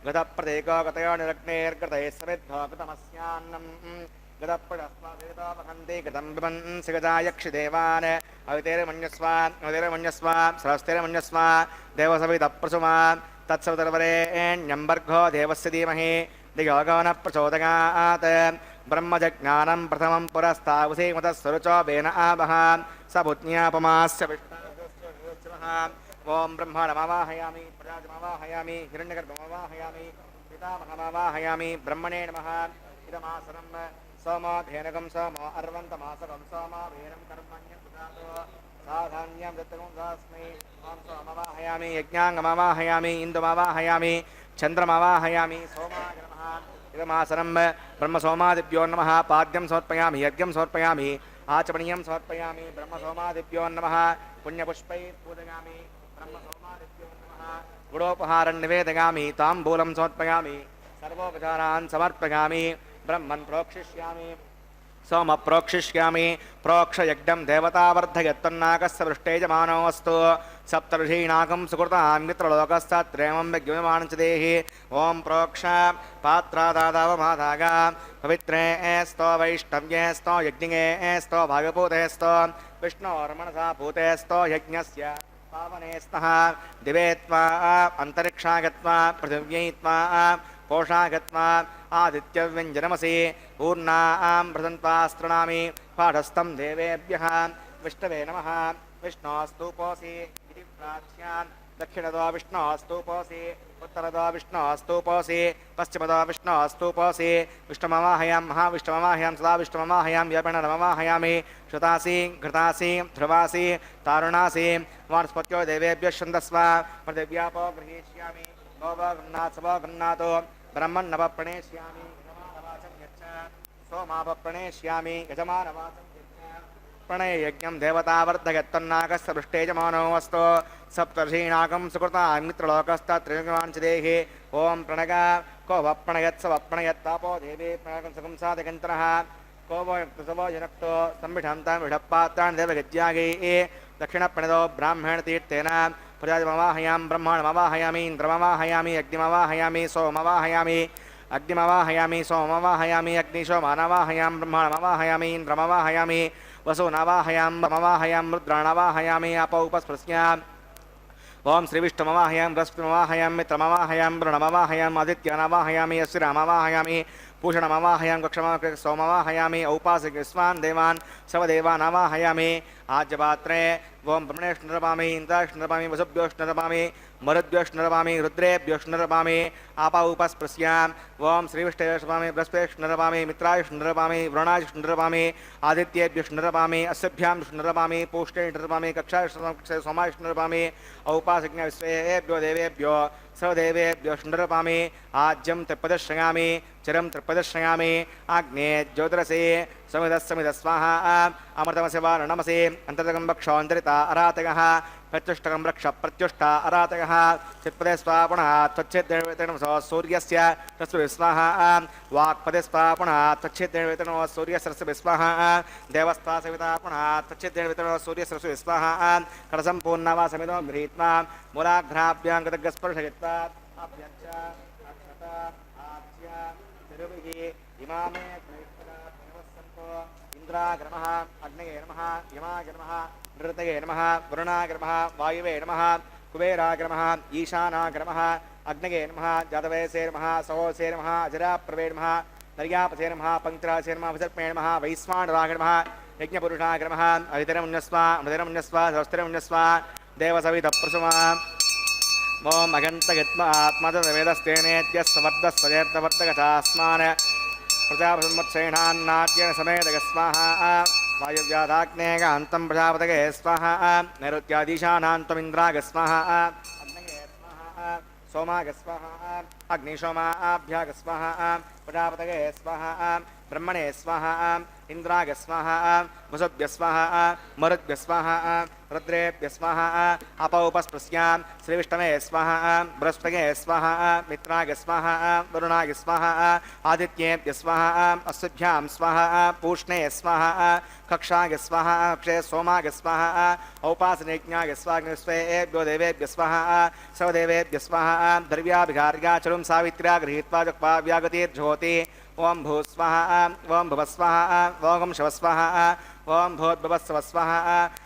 గతప్రతీకో గతయో నిరగ్నేర్గతైः సమిద్ధో గతమస్యాన్నం గతప్రదస్మాదేవోపహంతి గతం బిభంసి గజాయక్షిదేవాన్ అవితేర్మన్యస్వ అవితేర్మన్యస్వ సరస్తేర్మన్యస్వ దేవసవితప్రసుమా తత్సవితర్వరేణ్యంబర్గో దేవస్య ధీమహి ధియోగో న ప్రచోదయాత్ బ్రహ్మజజ్ఞానం ప్రథమం పురస్తావసీమతః సురుచో వేన ఆవహ స పుత్న్యాపమాస్య విష్ణుः ఓం బ్రహ్మాణమావాహయామి ప్రజాజమావాహయామి హిరణ్యగర్భమావాహయామి పితామహమావాహయామి బ్రహ్మణే నమః ఇదమాసనం సోమోధేనకం సోమో అర్వంతమాసకం సోమావేనం కర్మణ్యం సుధాతో సాధాన్యం దత్తకం దాస్మై ఓం సోమవాహయామి యజ్ఞాంగమావాహయామి ఇందుమావాహయామి చంద్రమావాహయామి సోమాయ నమః ఇదమాసనం బ్రహ్మసోమాదిభ్యో నమః పాద్యం సమర్పయామి యజ్ఞం సమర్పయామి ఆచమనీయం సమర్పయామి బ్రహ్మసోమాదిభ్యో నమః పుణ్యపుష్పై పూజయామి బ్రహ్మసోమాదిభ్యో నమః గుడోపహారం నివేదయామి తాంబూలం సమర్పయామి సర్వోపచారాన్ సమర్పయామి బ్రహ్మన్ ప్రోక్షిష్యామి సోమ ప్రోక్షిష్యామి ప్రోక్షయజ్ఞం దేవతావర్ధయత్తన్నాకస్య పృష్టేజమానోऽस्तु సప్తఋషీణాకం సుకృతాం మిత్రలోకస్తత్రేమం యజ్ఞమానం చ దేహి ఓం ప్రోక్ష పాత్రాదాదావమాదాగ పవిత్రే स्तो వైష్ణవ్యే स्तो యజ్ఞే स्तो భాగభూతే स्तो విష్ణోర్మనసా భూతే स्तो యజ్ఞస్య పావనే స్తః దివే త్వా అంతరిక్షా గత్వా పృథివ్యై త్వా కోషా గత్వా ఆదిత్యవ్యంజనమసి పూర్ణాం భృదంత్వాస్త్రణామి పాఠస్థం దేవేభ్యః విష్ణవే నమః విష్ణోస్తూపోసి ఇది ప్రాచ్యాన్ దక్షిణదో విష్ణోస్తూపోసి ఉత్తరదో విష్ణోస్తూపోసి పశ్చిమదో విష్ణోస్తూపోసి విష్ణుమవాహయాం మహావిష్ణుమవాహయాం సదా విష్ణుమవాహయాం వ్యాపణమవాహయామి శృతాసి ఘృతాసి ధ్రువాసి తారుణాసి వానస్పత్యో దేవేభ్యः ఛందస్వ పృథివ్యాపో గృహీష్యామి భోగో గృహ్ణాత్ సవో గృహ్ణాతు బ్రహ్మన్నవ ప్రణేష్యామి యజమానవాచం యచ్చ సోమావ ప్రణేష్యామి యజమానవాచం యచ్చ ప్రణయయజ్ఞం దేవతావర్ధయత్తన్నాకస్య పృష్టేజమానోऽस्तु సప్తర్షీణాకం సుకృతాం మిత్రలోకస్తత్రేమమానం చ దేహి ఓం ప్రణగ కో వప్రణయత్ స వప్రణయత్తాపో దేవే ప్రణగం సుఖం సాధకంతరః को वो सवो जनक्तो संविधान्तां विढप्पात्रान् देवगत्यागे दक्षिणप्रणदो ब्राह्मणतीर्थेन प्रजामवाहयां ब्रह्माणमवाहयामि इन्द्रमवाहयामि अग्निमवाहयामि सोमवाहयामि अग्निमवाहयामि सोमवाहयामि अग्निशोमानवाहयां ब्रह्माणमवाहयामि इन्द्रमवाहयामि वसूनवाहयां मवाहयां रुद्राणवाहयामि अपौपस्पृश्याम् ओम श्री विष्णुमवाहयां बृहस्पतिमवाहयां मित्रमवाहयां वरुणमवाहयां आदित्यनवाहयामि अश्विनमवाहयामि पूषणमवाहयां कक्षमवाहयां सोमवाहयामि औपासिक विश्वान् देवान् सर्वदेवानवाहयामि आज्यपात्रे ओम ब्रह्मणेष्णरपामि इन्द्राष्णरपामि वसुभ्योष्णरपामि मरुद्भ्योष्णरपामि रुद्रेभ्योष्णरपामि आपाउपस्पृश्याम् ओम श्रीविष्णुष्णरपामि बृहस्पतिष्णरपामि मित्रायुष्णरपामि वरुणायुष्णरपामि आदित्येभ्युष्णरपामि अस्यभ्यां शुष्णरपामि पूष्णेष्णरपामि कक्षायुष्णरपामि सोमायुष्णरपामि औपासिक विश्वेभ्यो देवेभ्यो सर्वदेवेभ्यो शुण्डरपामि आज्यं त्रिपदश्रयामि चिरं त्रिपदश्रयामि आग्ने ज्योतिरसे समिदः स्वाहा अमृतमस्य वारणमसे अन्तर्गं वक्षोऽन्तरिता अरातकः प्रत्युष्टकं रक्ष प्रत्युष्टा अरातकः चित्पदे स्वापुनः त्वच्छेद्देवेतनमसो सूर्यस्य रश्मिभिः स्वाहा वाक्पदे स्वापुनः त्वच्छेद्देवेतनमो सूर्यस्य रश्मिभिः स्वाहा देवस्था सविता पुनः त्वच्छेद्देवेतनमो सूर्यस्य रश्मिभिः स्वाहा कलसम्पूर्णवा समितो गृहीत्वा मूलाघ्राभ्यां गतगस्पर्शयित्वा अभ्यच्च अक्षता आच्य तिरुभिः इमामे इंद्राग्रमः अग्नये नमः यमाय नमः नृतये नमः वरुणाय नमः वायुवे नमः कुबेराग्रमः ईशानाग्रमः अग्नये नमः जातवेसे नमः सवोसे नमः अजराप्रवे नमः दर्यापसे नमः पङ्क्तिरासे नमः विसर्पणे नमः वैश्वानराय नमः यज्ञपुरुषाय नमः अहितरमुन्यस्व अमृतरमुन्यस्व सहस्रमुन्यस्व देवसवितप्रसुमा ओम अगन्तगत्म आत्मतवेदस्तेनेत्यस्वर्धस्वजेर्तवर्धगतास्मान् प्रजापतिमत्सेनान्नाद्येन समेतग स्वाहा वायुव्याधाग्नेगान्तं प्रजापतये स्वाहा नैऋत्याधीशानान्तमिन्द्राग स्वाहा अग्नये स्वाहा सोमाग स्वाहा अग्निशोमाभ्याग स्वाहा प्रजापतये स्वाहा ब्रह्मणे स्वाहा इंद्राग स्वाहा वसुभ्य स्वाहा मरुद्भ्य स्वाहा रुद्रेभ्य स्वाहा अपौपस्पृश्यां श्रीविष्णवे स्वाहा बृहस्पतये स्वाहा मित्राग स्वाहा वरुणाग स्वाहा आदित्येभ्य स्वाहा अस्भ्यां स्वाहा पूष्णे स्वाहा कक्षाग स्वाहा अक्षे सोमाग स्वाहा औपासनेज्ञाग स्वाग्निस्वेभ्यो देवेभ्य स्वाहा सर्वदेवेभ्य स्वाहा द्रव्याभिघार्या चरुं सावित्र्या गृहीत्वा जक्वाव्यागतिर्ज्योति ओम भू स्वाहा ओम भुव स्वाहा ओम शव स्वाहा ओम भूद्भुवस्व स्वाहा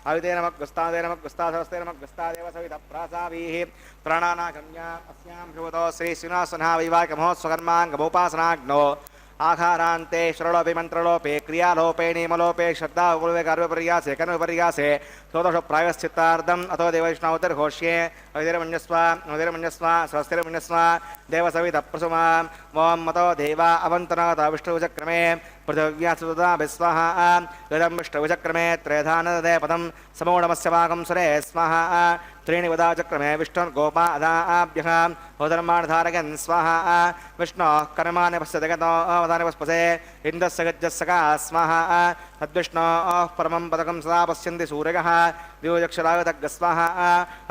अविते नमः गुस्तादे नमः गुस्ताधस्ते नमः गुस्तादेव सवितप्रासावीः प्राणानागम्या अस्यां भ्रुवतो श्री श्रीनिवासनः वैवाहिकमहोत्सवकर्माङ्गमोपासनाग्नो ఆహారాంతే శ్రలోపి మంత్రలోపే క్రియాలోపే నియమలోపే శ్రద్ధా ఉపలోపే గర్వపర్యాసే కర్మపర్యాసే చోదశ ప్రాయశ్చిత్తార్థం అతో దేవైష్ణవతిర్ఘోష్యే అవిధిరమన్యస్వ స్వస్తిరమన్యస్వ దేవసవిత ప్రసుమా ఓం మతో దేవా అవంతనాథ విష్ణుచక్రమే పృథివ్యాసుదా విస్వహ ఇదం విష్ణుచక్రమే త్రేధానదే పదం సమూఢమస్య వాగం సురే స్వహ त्रीणि वदाचक्रमे विष्णुर्गोपा अदाभ्यः होधर्माणधारयन् स्वाहा विष्णोः कर्माणि पश्यति गतो वदानि पस्पसे इन्द्रस्य गज्जस्सका स्वाहा तद्विष्णोः परमं पदकं सदा पश्यन्ति सूर्यः द्योजक्षरागतग्स्वाहा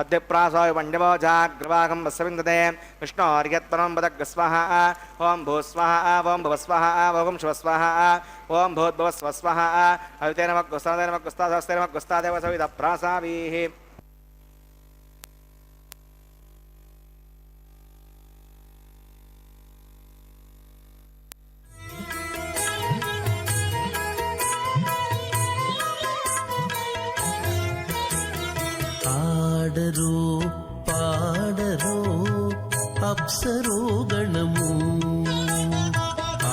अद्यप्रासाय वण्डवो जाग्रवाकं वस्विन्दते विष्णोर्यत्परमं पदग्स्वाहा ॐ भूस्वाहा ॐ भवस्वाहा ॐ शिवस्वाहा ॐ भूद्भवस्वस्वाहा अवितेनमग्गुस्तादेवग्गुस्तादेवग्गुस्तादेव सवितप्रासावीः ఆడరో పాడరో అప్సరో గణము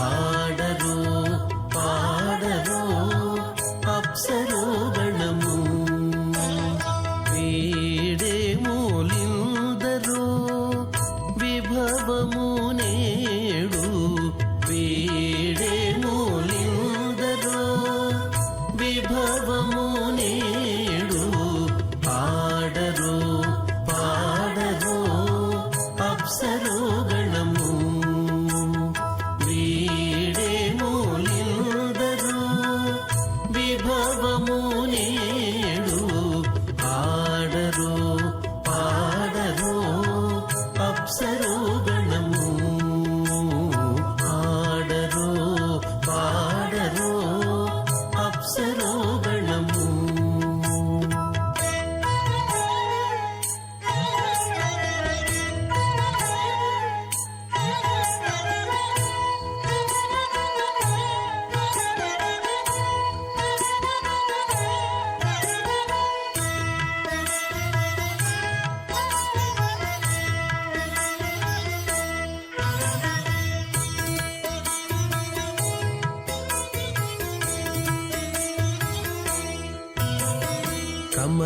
ఆడరో పాడరో అప్సరో గణము వేడే మూలిందరో విభవము నేడు వేడే మూలిందరో విభవము నేడు ఆడరో పాడరో అప్సరో గణము వీడే మూలిందరో విభవము నేడు ఆడరో పాడరో అప్సరో గణము ఆడరో పాడరో అప్సరో గణము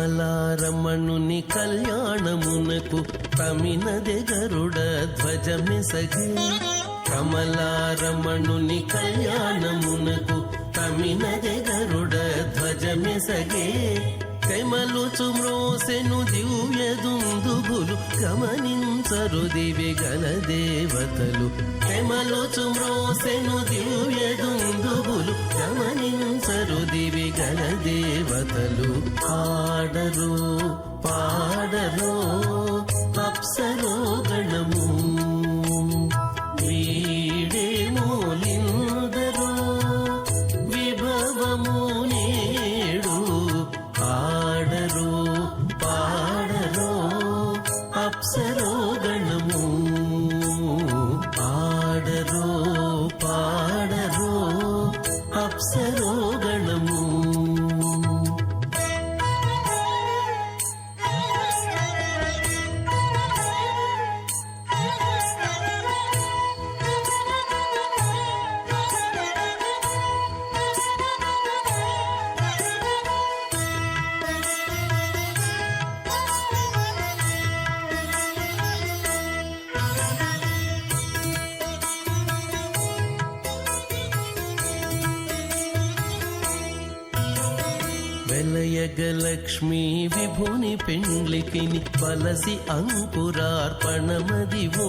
కమలారమణుని కళ్యాణమునకు తమినదె గరుడ ధ్వజమెసగే కమలారమణుని కళ్యాణమునకు తమినదె గరుడ ధ్వజమెసగే కమలుచు మ్రోసెను దివ్య దుందుబులు గమనించరు దివి గల దేవతలు కమలుచు మ్రోసెను దివ్య దుందుబులు గమనించరు దివి గల దేవతలు ఆడరో పాడరో అప్సరో గణము వీడే మూలిందరో విభవము నేడు ఆడరో పాడరో అప్సరో గణము ఆడరో పాడరో అప్సరో గణము వెలయగలక్ష్మీ విభుని పెండ్లికిని వలసి అంకురార్పణమదివో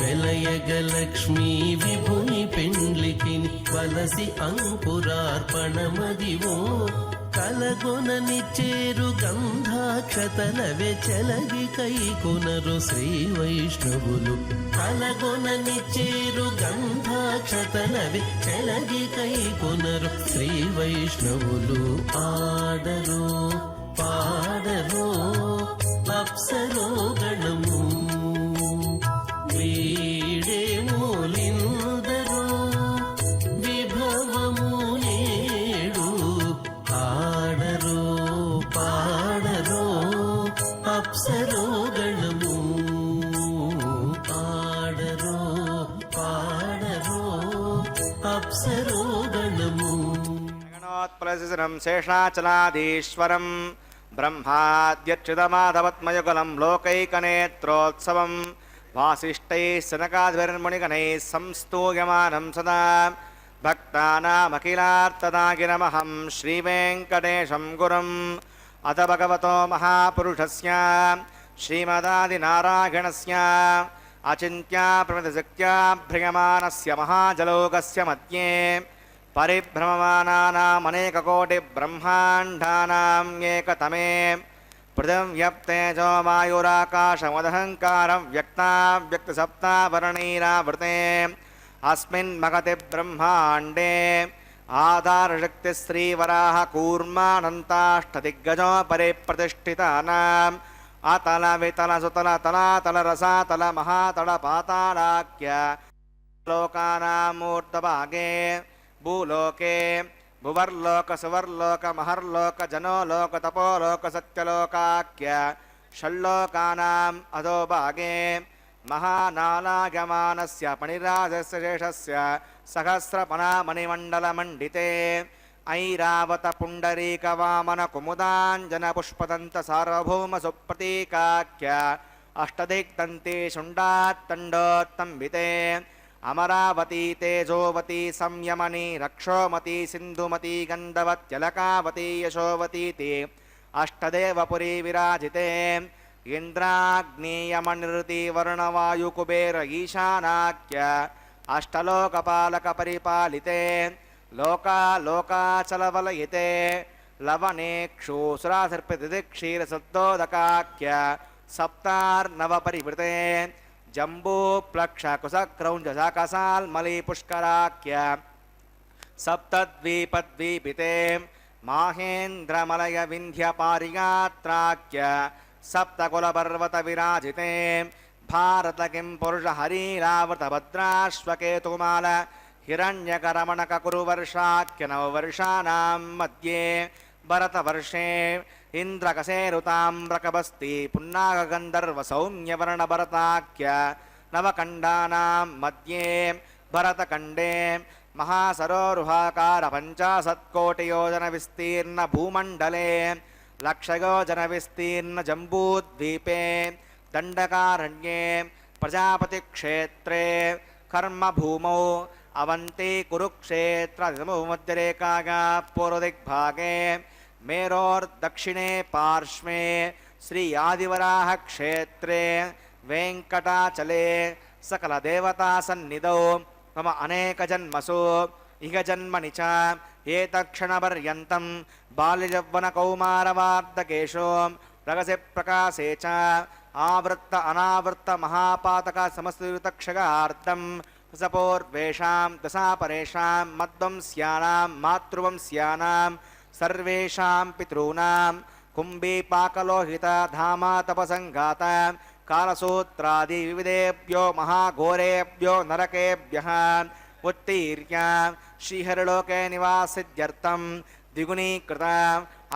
వెలయగలక్ష్మీ విభుని పెండ్లికిని వలసి అంకురార్పణమదివో కలగొనని చేరు గంధాక్షతలవే చెలగి కైకొనరు శ్రీ వైష్ణవులు కలగొనని చేరు గంధాక్షతలవే చెలగి కైకొనరు శ్రీ వైష్ణవులు ఆడరో పాడరో అప్సరో గణము వీడే మూలిందరో విభవము నేడు ఆడరో పాడరో అప్సరో గణము ఆడరో పాడరో ब्रह्मोत्पलशिशिरं शेषाचलाधीश्वरं ब्रह्माद्यच्युतमाधवत्मयुगलं लोकैकनेत्रोत्सवं वासिष्ठैः सनकादिर्मुनिगणैः संस्तूयमानं सदा भक्तानामखिलार्तदागिरमहं श्रीवेङ्कटेशं गुरुम् अथ भगवतो महापुरुषस्य श्रीमदादिनारायणस्य अचिन्त्या प्रमितशक्त्या भ्रियमाणस्य महाजलोकस्य मध्ये परिभ्रममानानामनेककोटिब्रह्माण्डानां एकतमे पृथिव्यप्तेजो वायुराकाशमदहङ्कारं व्यक्ताव्यक्तसप्तावरणैरावृते अस्मिन् महति ब्रह्माण्डे आधारशक्तिश्रीवराह कूर्मानन्ताष्टदिग्गजो परिप्रतिष्ठितानाम् अतल वितल सुतल तलातल रसातल महातल पातालाख्य लोकानामूर्धभागे भूलोके भुवर्लोक सुवर्लोक महर्लोक जनोलोक तपोलोक सत्यलोकाख्य षल्लोकानाम् अधोभागे महानालागमानस्य पणिराजस्य शेषस्य सहस्रपनामणिमण्डलमण्डिते ऐरावत पुण्डरीक वामन कुमुदाञ्जन पुष्पदन्त सार्वभौम सुप्रतीकाख्य अष्टदिग्दन्ती शुण्डात्तण्डोत्तम्बिते अमरावती तेजोवती संयमनी रक्षोमती सिन्धुमती गन्धवत्यलकावती यशोवतीति अष्टदेवपुरी विराजिते इन्द्राग्नेयमनिरुति वर्णवायुकुबेर ईशानाख्य अष्टलोकपालक परिपालिते लोकालोकाचलवलयिते लवनेक्षुसुरासर्पिते क्षीरसुद्धोदकाख्य सप्तार्नवपरिवृते जम्बूप्लक्षकुशक्रौञ्जशाकसाल्मली पुष्कराख्य सप्तद्वीपद्वीपिते माहेन्द्रमलय विन्ध्यपारियात्राख्य सप्तकुलपर्वत विराजिते भारत किं पुरुष हरीरावृतभद्राश्वकेतुमाल हिरण्यकरमणककुरुवर्षाख्य नववर्षाणां मध्ये भरतवर्षे इन्द्रकसेरुताम्रकबस्ति पुन्नागगन्धर्वसौम्यवर्णभरताख्य नवकण्डानां मध्ये भरतखण्डे महासरोरुहाकार 50,000,000,000 भूमण्डले लक्षयोजनविस्तीर्ण जम्बूद्वीपे दण्डकारण्ये प्रजापतिक्षेत्रे कर्मभूमौ अवन्ती कुरुक्षेत्रमध्यरेखायाः पूर्वदिग्भागे मेरोर्दक्षिणे पार्श्वे श्री आदिवराहक्षेत्रे वेङ्कटाचले सकलदेवतासन्निधौ मम अनेकजन्मसु इह जन्मनि च एतत्क्षणपर्यन्तं बाल्ययौवनकौमारवार्धकेषु रगसि प्रकाशे च आवृत्त अनावृत्त महापातक समस्तयुतक्षगार्थं सपूर्वेषां दशापरेषां मद्वंस्यानां मातृवंस्यानां सर्वेषां पितॄणां कुम्भीपाकलोहित धामा तपसङ्घात कालसूत्रादि विविधेभ्यो महाघोरेभ्यो नरकेभ्यः उत्तीर्य श्रीहरिलोके निवासित्यर्थं द्विगुणीकृत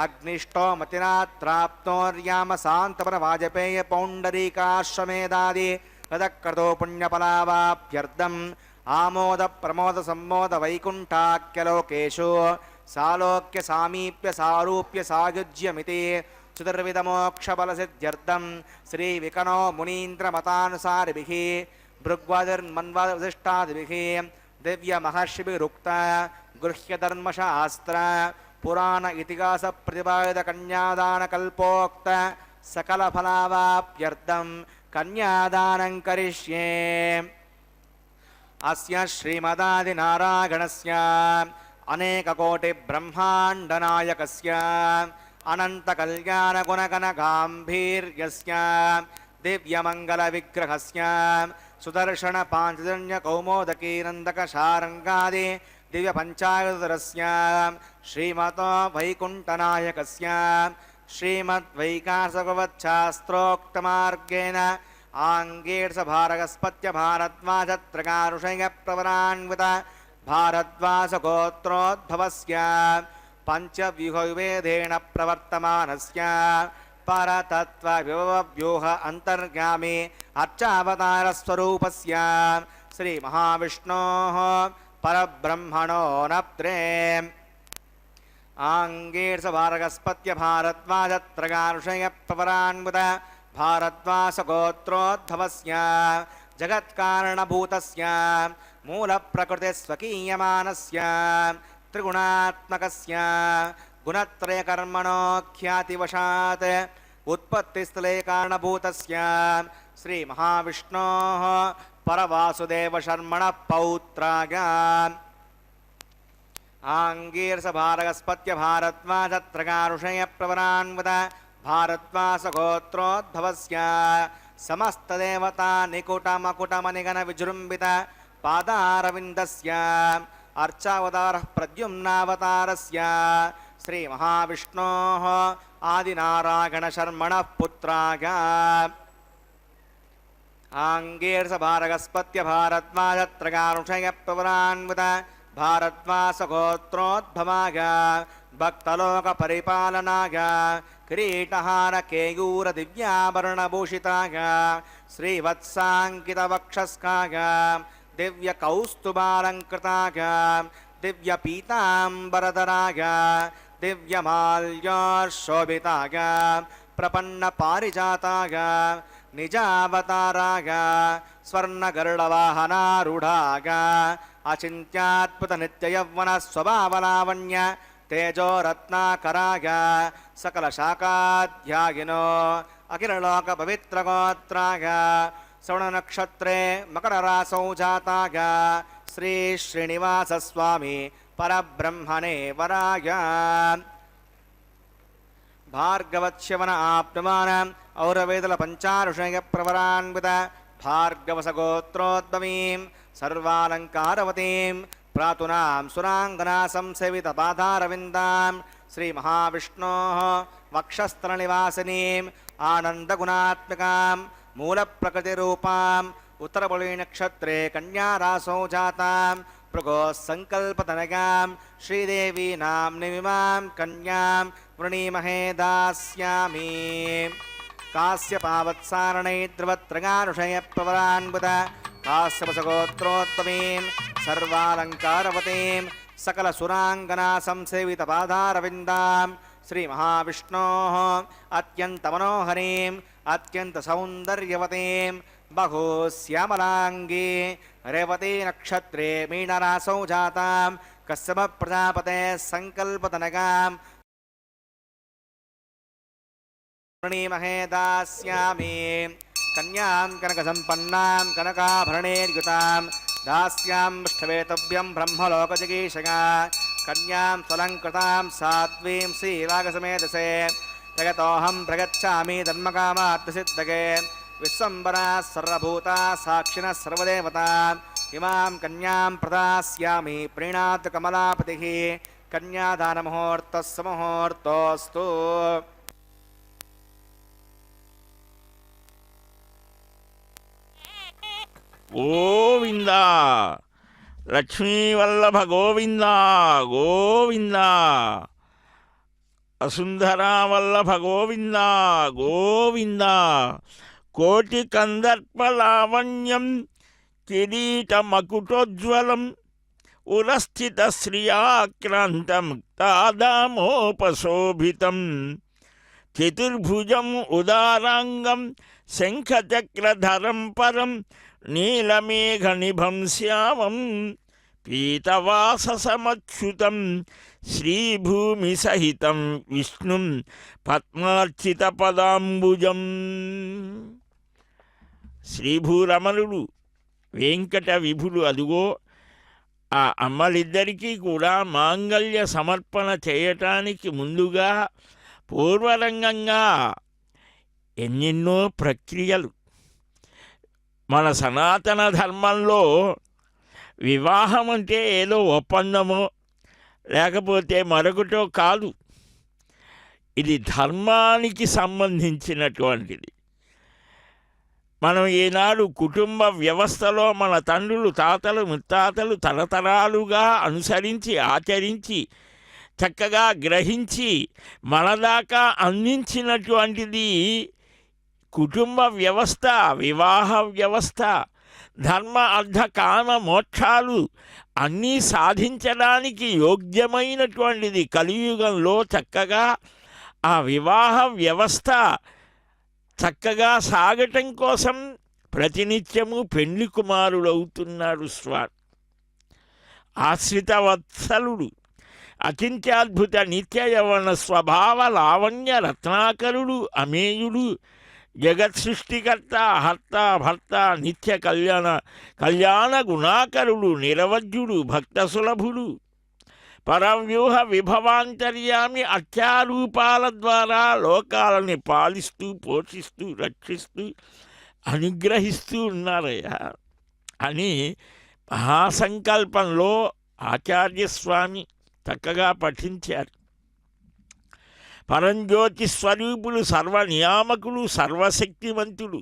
अग्निष्टोमतिरात्राप्तोर्याम शान्तपरवाजपेय पौण्डरीकाश्वमेधादि तदक्रतो पुण्यफलावाप्यर्थम् आमोद प्रमोद सम्मोद वैकुण्ठाख्यलोकेषु सालोक्य सामीप्य सारूप्य सायुज्यमिति चतुर्विधमोक्षफलसिद्ध्यर्थं श्रीविकनो मुनीन्द्रमतानुसारिभिः भृग्वदिर्मन्ववसिष्ठादिभिः दिव्यमहर्षिभिरुक्त गृह्यधर्मशास्त्र पुराण इतिहास प्रतिपादित कन्यादानकल्पोक्त सकलफलावाप्यर्थं कन्यादानं करिष्ये। अस्य श्रीमदादिनारायणस्य अनेककोटिब्रह्माण्डनायकस्य अनन्तकल्याणगुणगणगाम्भीर्यस्य दिव्यमङ्गलविग्रहस्य सुदर्शनपाञ्चजन्यकौमोदकीनन्दकशारङ्गादि दिव्यपञ्चायुधरस्य श्रीमतो वैकुण्ठनायकस्य श्रीमद्वैकासभवच्छास्त्रोक्तमार्गेण आङ्गेर्षभारगस्पत्य भारद्वाजत्रकारुषयप्रवरान्वित भारद्वासगोत्रोद्भवस्य पञ्चव्यूहविभेदेन प्रवर्तमानस्य परतत्त्वव्यूह अन्तर्गामी अर्चावतारस्वरूपस्य श्रीमहाविष्णोः परब्रह्मणो नप्त्रे आङ्गीर्षभारगस्पत्य भारद्वाजत्रगारुषयप्रवरान्मुद भारद्वासगोत्रोद्भवस्य जगत्कारणभूतस्य मूलप्रकृतिस्वकीयमानस्य त्रिगुणात्मकस्य गुणत्रयकर्मणो ख्यातिवशात् उत्पत्तिस्थले कारणभूतस्य श्रीमहाविष्णोः परवासुदेवशर्मणः पौत्राय आङ्गीर्षभारगस्पत्य भारद्वाजत्रगारुषयप्रवरान्मुद भारद्वासगोत्रोद्भवस्य समस्तदेवता निकुटमकुटमनिगणविजृम्भित पादारविन्दस्य अर्चावतारः प्रद्युम्नावतारस्य श्रीमहाविष्णोः आदिनारायणशर्मणः पुत्राय आङ्गीर्षभारगस्पत्य भारद्वाजत्रगारुषयप्रवरान्मुद भारद्वासगोत्रोद्भवाय भक्तलोकपरिपालनाय किरीटहारकेयूरदिव्याभरणभूषिताय श्रीवत्साङ्कितवक्षस्काय दिव्यकौस्तुभालङ्कृताय दिव्यपीताम्बरधराय दिव्यमाल्योशोभिताय प्रपन्नपारिजाताय निजावताराय स्वर्णगरुडवाहनारूढाय अचिन्त्याद्भुतनित्ययौवनस्वभावलावण्य तेजोरत्नाकराय सकलशाखाध्यायिनो अखिललोकपवित्रगोत्राय श्रवणनक्षत्रे मकररासौ जाताय श्रीश्रीनिवासस्वामी परब्रह्मणे वराय भार्गवत्स्यवन आप्नुमान् औरवेदलपञ्चारुषयप्रवरान्वित भार्गवसगोत्रोद्भवीं सर्वालङ्कारवतीं प्रातुनां सुराङ्गना संसेवितपादारविन्दां श्रीमहाविष्णोः वक्षस्थलनिवासिनीम् आनन्दगुणात्मिकां मूलप्रकृतिरूपाम् उत्तरपुळीनक्षत्रे कन्यारासौ जातां भृगोः सङ्कल्पतनयां श्रीदेवी नाम्निमिमां कन्यां वृणीमहे दास्यामि काश्यपावत्सारणे द्रवत्रगानुषयप्रवरान्वित काश्यपसगोत्रोत्तमीं सर्वालङ्कारवतीं सकलसुराङ्गना संसेवितपादारविन्दां श्रीमहाविष्णोः अत्यन्तमनोहरीं अत्यन्तसौन्दर्यवतीं बहुश्यामलाङ्गी रेवती नक्षत्रे मीनरासौ जातां कश्यपप्रजापतेः सङ्कल्पतनयां वृणीमहे दास्यामि कन्यां कनकसम्पन्नां कनकाभरणैर्युतां दास्याम्ष्टवेतव्यं ब्रह्मलोकजिगीषया कन्यां स्वलङ्कृतां साध्वीं श्रीरागसमेधसे जगतोऽहं प्रगच्छामि धर्मकामार्थसिद्धये विश्वम्बरा सर्वभूता साक्षिणः सर्वदेवता इमां कन्यां प्रदास्यामि प्रीणातु कमलापतिः कन्यादानमुहूर्तस्य मुहूर्तोऽस्तु గోవింద లక్ష్మీవల్లభ గోవింద గోవింద వసుంధరావల్లభ గోవింద గోవింద కోటి కందర్పలావణ్యం కిరీటమకుటోజ్వలం ఉరస్థిత శ్రియాక్రాంతం తాదామోపశోభితం చతుర్భుజం ఉదారాంగం శంఖచక్రధరం పరం నీలమేఘనిభం శ్యామం పీతవాససమచ్యుతం శ్రీభూమిసహితం విష్ణుం పద్మార్చితపదాంబుజం. శ్రీభూరమణుడు వెంకట విభులు అదుగో ఆ అమ్మలిద్దరికీ కూడా మాంగళ్య సమర్పణ చేయటానికి ముందుగా పూర్వరంగంగా ఎన్నెన్నో ప్రక్రియలు. మన సనాతన ధర్మంలో వివాహం అంటే ఏదో ఒప్పందమో లేకపోతే మరొకటో కాదు. ఇది ధర్మానికి సంబంధించినటువంటిది. మనం ఈనాడు కుటుంబ వ్యవస్థలో మన తండ్రులు తాతలు ముత్తాతలు తరతరాలుగా అనుసరించి ఆచరించి చక్కగా గ్రహించి మనదాకా అందించినటువంటిది కుటుంబ వ్యవస్థ, వివాహ వ్యవస్థ. ధర్మ అర్థ కామ మోక్షాలు అన్నీ సాధించడానికి యోగ్యమైనటువంటిది. కలియుగంలో చక్కగా ఆ వివాహ వ్యవస్థ చక్కగా సాగటం కోసం ప్రతినిత్యము పెండ్లి కుమారుడవుతున్నాడు స్వామి. ఆశ్రిత వత్సలుడు, అచింత్యాద్భుత నిత్య యవన స్వభావ లావణ్య రత్నాకరుడు, అమేయుడు, జగత్ సృష్టికర్త, హర్త భర్త, నిత్య కళ్యాణ గుణాకరుడు, నిరవజ్యుడు, భక్త సులభుడు, పరవ్యూహ విభవాంతర్యామి, అత్యారూపాల ద్వారా లోకాలని పాలిస్తూ పోషిస్తూ రక్షిస్తూ అనుగ్రహిస్తూ ఉన్నారయ్యా అని మహాసంకల్పంలో ఆచార్యస్వామి చక్కగా పఠించారు. పరంజ్యోతి స్వరూపుడు, సర్వనియామకుడు, సర్వశక్తివంతుడు,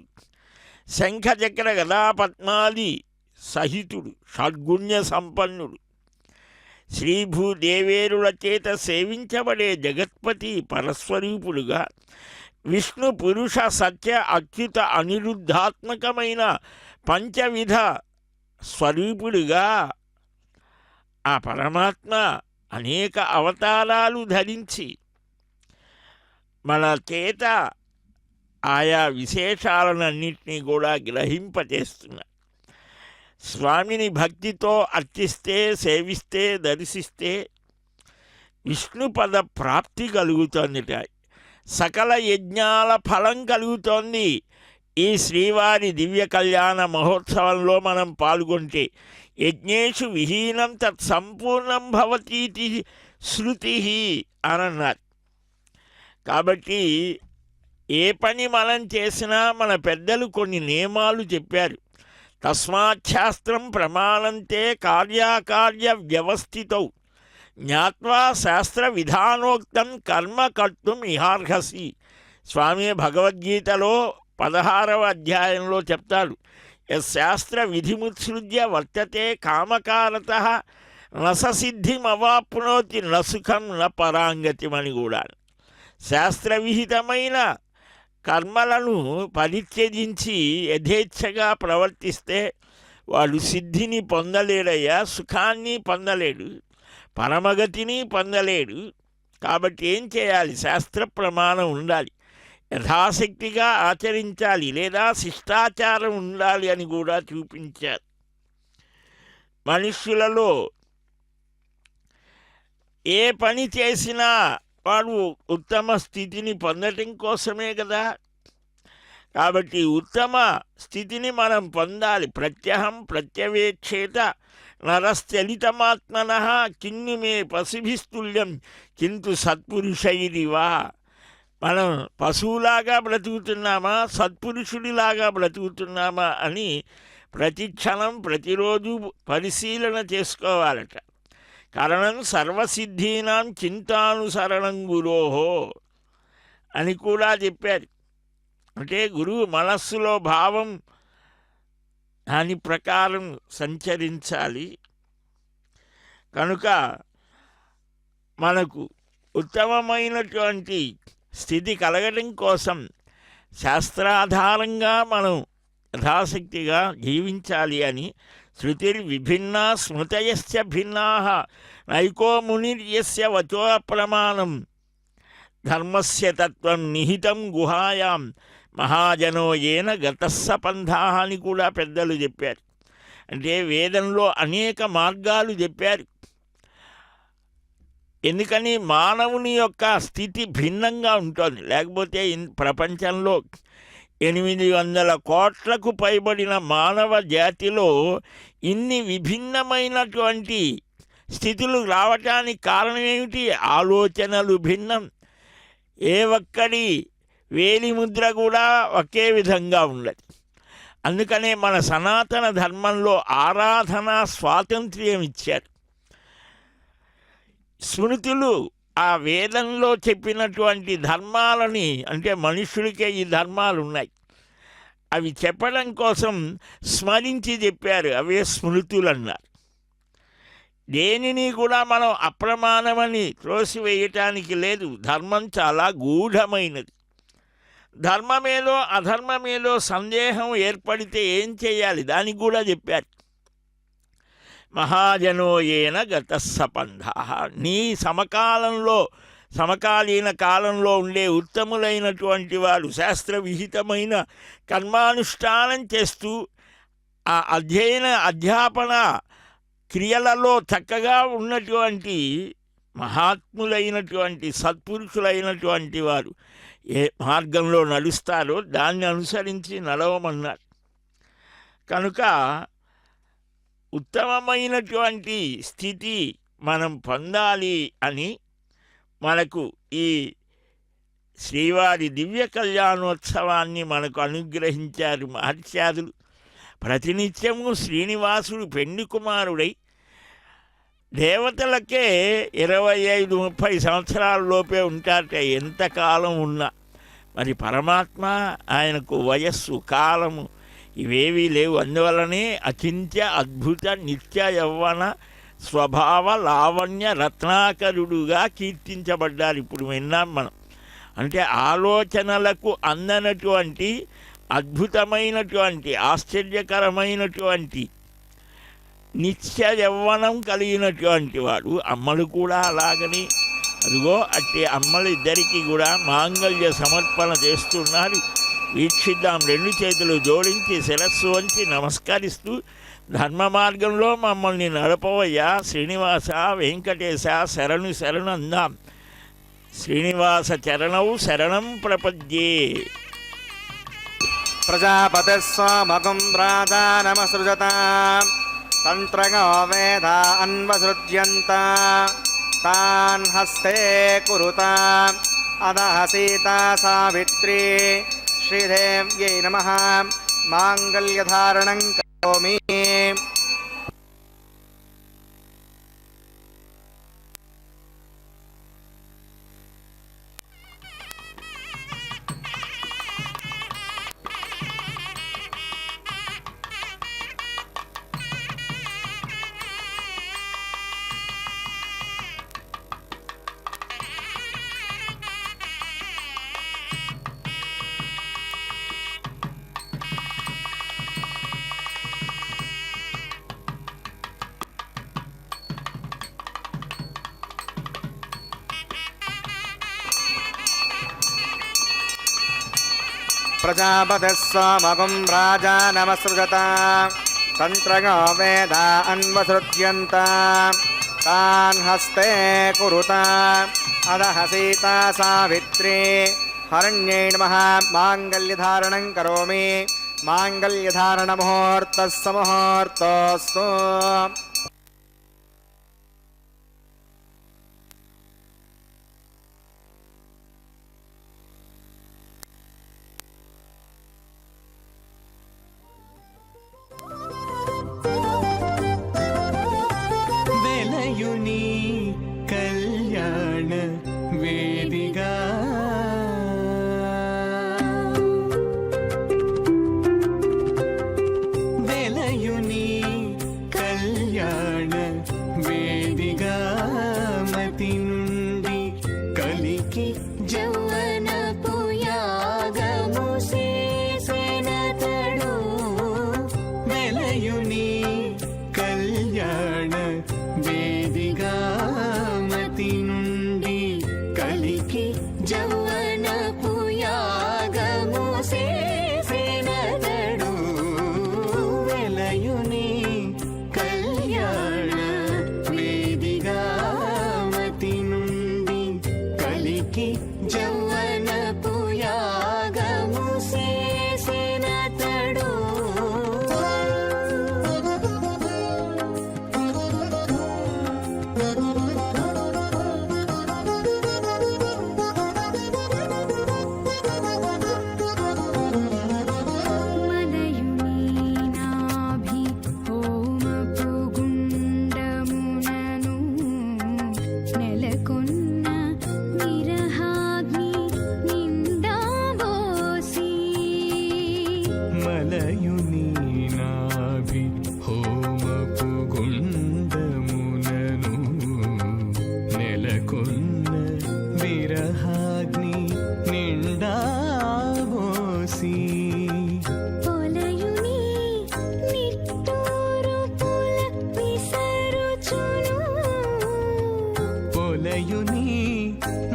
శంఖచక్ర గదాపద్మాది సహితుడు, షడ్గుణ్య సంపన్నుడు, శ్రీభూదేవేరుల చేత సేవించబడే జగత్పతి పరస్వరూపుడుగా, విష్ణు పురుష సత్య అచ్యుత అనిరుద్ధాత్మకమైన పంచవిధ స్వరూపుడుగా ఆ పరమాత్మ అనేక అవతారాలు ధరించి మన చేత ఆయా విశేషాలన్నింటినీ కూడా గ్రహింపచేస్తున్నారు. స్వామిని భక్తితో అర్చిస్తే, సేవిస్తే, దర్శిస్తే విష్ణుపద ప్రాప్తి కలుగుతోందిట. సకల యజ్ఞాల ఫలం కలుగుతోంది. ఈ శ్రీవారి దివ్య కళ్యాణ మహోత్సవంలో మనం పాల్గొంటే యజ్ఞేషు విహీనం తత్ సంపూర్ణం భవతీతి శృతి అన్నారు. కాబట్టి ఏ పని మనం చేసినా మన పెద్దలు కొన్ని నియమాలు చెప్పారు. తస్మాత్ శాస్త్రం ప్రమాణంతే కార్యాకార్య వ్యవస్థితౌ జ్ఞాత్వా శాస్త్ర విధానోక్తం కర్మ కర్తుం ఇహార్హసి. స్వామి భగవద్గీతలో 16వ అధ్యాయంలో చెప్తాడు, శాస్త్ర విధిముత్సృజ్య వర్తతే కామకారత నససిద్ధిమవాప్నోతి నసుఖం న పరాంగతిమని కూడా. శాస్త్రవిహితమైన కర్మలను పరిత్యజించి యథేచ్ఛగా ప్రవర్తిస్తే వాడు సిద్ధిని పొందలేడయ్యా, సుఖాన్ని పొందలేడు, పరమగతిని పొందలేడు. కాబట్టి ఏం చేయాలి? శాస్త్ర ప్రమాణం ఉండాలి, యథాశక్తిగా ఆచరించాలి, లేదా శిష్టాచారం ఉండాలి అని కూడా చూపించారు. మనుష్యులలో ఏ పని చేసినా వాడు ఉత్తమ స్థితిని పొందటం కోసమే కదా. కాబట్టి ఉత్తమ స్థితిని మనం పొందాలి. ప్రత్యహం ప్రత్యవేక్షేత నరశ్చలితమాత్మన కిన్ను మే పశుభిస్తుల్యం కింటు సత్పురుషైరివా. మనం పశువులాగా బ్రతుకుతున్నామా, సత్పురుషుడిలాగా బ్రతుకుతున్నామా అని ప్రతిక్షణం ప్రతిరోజు పరిశీలన చేసుకోవాలట. కారణం సర్వసిద్ధీనాం చింతానుసరణం గురోహో అని కూడా చెప్పారు. అంటే గురువు మనస్సులో భావం దాని ప్రకారం సంచరించాలి. కనుక మనకు ఉత్తమమైనటువంటి స్థితి కలగడం కోసం శాస్త్రాధారంగా మనం యథాశక్తిగా జీవించాలి అని శృతిర్విభిన్నా స్మృతయశ్చ భిన్నా నైకో మునిర్యస్య వచో ప్రమాణం ధర్మస్య తత్వం నిహితం గుహాయాం మహాజనో ఏన గతస్స పంథా అని కూడా పెద్దలు చెప్పారు. అంటే వేదంలో అనేక మార్గాలు చెప్పారు. ఎందుకని మానవుని యొక్క స్థితి భిన్నంగా ఉంటుంది. లేకపోతే ప్రపంచంలో 800 కోట్లకు పైబడిన మానవ జాతిలో ఇన్ని విభిన్నమైనటువంటి స్థితులు రావటానికి కారణం ఏమిటి? ఆలోచనలు భిన్నం. ఏ ఒక్కడి వేలిముద్ర కూడా ఒకే విధంగా ఉండదు. అందుకనే మన సనాతన ధర్మంలో ఆరాధనా స్వాతంత్ర్యం ఇచ్చారు. స్మృతులు ఆ వేదంలో చెప్పినటువంటి ధర్మాలని, అంటే మనుషులకే ఈ ధర్మాలు ఉన్నాయి, అవి చెప్పడం కోసం స్మరించి చెప్పారు. అవే స్మృతులు అన్నారు. దేనిని కూడా మనం అప్రమాణమని త్రోసివేయటానికి లేదు. ధర్మం చాలా గూఢమైనది. ధర్మమేలో అధర్మమేలో సందేహం ఏర్పడితే ఏం చేయాలి దానికి కూడా చెప్పారు. మహాజనోయేన గతస్సపంధ, నీ సమకాలీన కాలంలో ఉండే ఉత్తములైనటువంటి వారు శాస్త్ర విహితమైన కర్మానుష్ఠానం చేస్తూ ఆ అధ్యాపన క్రియలలో చక్కగా ఉన్నటువంటి మహాత్ములైనటువంటి సత్పురుషులైనటువంటి వారు ఏ మార్గంలో నడుస్తారో దాన్ని అనుసరించి నడవమన్నారు. కనుక ఉత్తమమైనటువంటి స్థితి మనం పొందాలి అని మనకు ఈ శ్రీవారి దివ్య కళ్యాణోత్సవాన్ని మనకు అనుగ్రహించారు మహర్షాదులు. ప్రతినిత్యము శ్రీనివాసుడు పెండి కుమారుడై దేవతలకే 25-30 సంవత్సరాల లోపే ఉంటారట ఎంతకాలం ఉన్నా. మరి పరమాత్మ ఆయనకు వయస్సు కాలము ఇవేవీ లేవు. అందువలనే అచింత్య అద్భుత నిత్య యవ్వన స్వభావ లావణ్య రత్నాకరుడుగా కీర్తించబడ్డారు. ఇప్పుడు విన్నాం మనం. అంటే ఆలోచనలకు అందనటువంటి అద్భుతమైనటువంటి ఆశ్చర్యకరమైనటువంటి నిత్య యవ్వనం కలిగినటువంటి వాడు. అమ్మలు కూడా అలాగని అదిగో అట్టి అమ్మలు ఇద్దరికీ కూడా మాంగళ్య సమర్పణ చేస్తున్నారు. వీక్షిద్దాం. 2 చేతులు జోడించి శిరస్సు వంచి నమస్కరిస్తూ ధర్మ మార్గంలో మమ్మల్ని నడపవయ్యా శ్రీనివాస వెంకటేశ శరణు శరణందాం. శ్రీనివాస చరణౌ శరణం ప్రపద్యే. ప్రజాపతిస్వామకం రాజానమసృజత తంత్రగో వేద అన్వసృజ్యంత తాన్ హస్తే కురుత అదః సీతా సావిత్రీ శ్రీదేవ్యై నమః మాంగళ్యధారణం కరోమి. ప్రజాపతిస్వామకం రాజానమసృజత తంత్రగో వేద అన్వసృజ్యంత తాన్ హస్తే కురుత అదః సీతా సావిత్రీ హరణ్యై నమః మాంగళ్యధారణం కరోమి. మాంగళ్యధారణ ముహూర్తస్సు ముహూర్తోస్తు. వెలయుని కళ్యాణ వేదిగా వెలయుని కళ్యాణ వేదిగా మతి నుండి కలికి జౌవన పుయాగము సేనతడు. వెలయుని కళ్యాణ వేదిగా మతి నుండి కలికి జౌవన పుయాగము సేనతడు. వెలయుని కళ్యాణ వేదిగా మతి నుండి కలికి జౌవన పుయాగము సేనతడు. నెలకొన్న విరహాగ్ని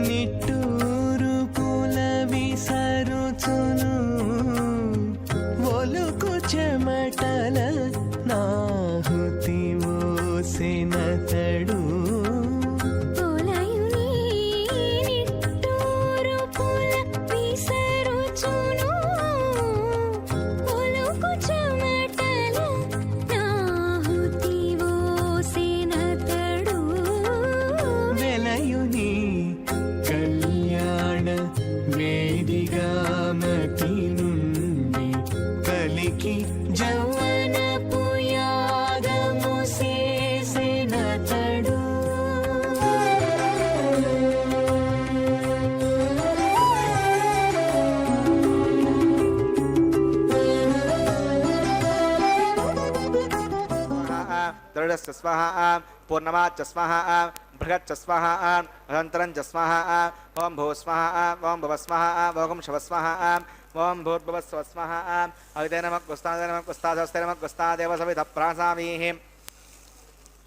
నిట్టూరు పుల విసరుచును ఒలుకు చెమటల నాహుతి ఓసెనతడు పొలయుని నిట్టూరు పుల విసరుచును ఒలుకు చెమటల నాహుతి ఓసెనతడు వెలయుని కళ్యాణ వేదిగామతి నుండి కలికి యవ్వనపు యాగము చేసెనతడు దృఢస్య స్వాహ పూర్ణమాచ్చ స్వాహ బృహచ్చ స్వాహ అనంతరం చ స్వాహ ఓం భూ స్వాహ ఓం భవ స్వాహ ఓం శవ స్వాహ ఓం భూర్భువస్వ స్వాహ అవితేనమగ్గుస్తాదేవ సవిత ప్రాసామీః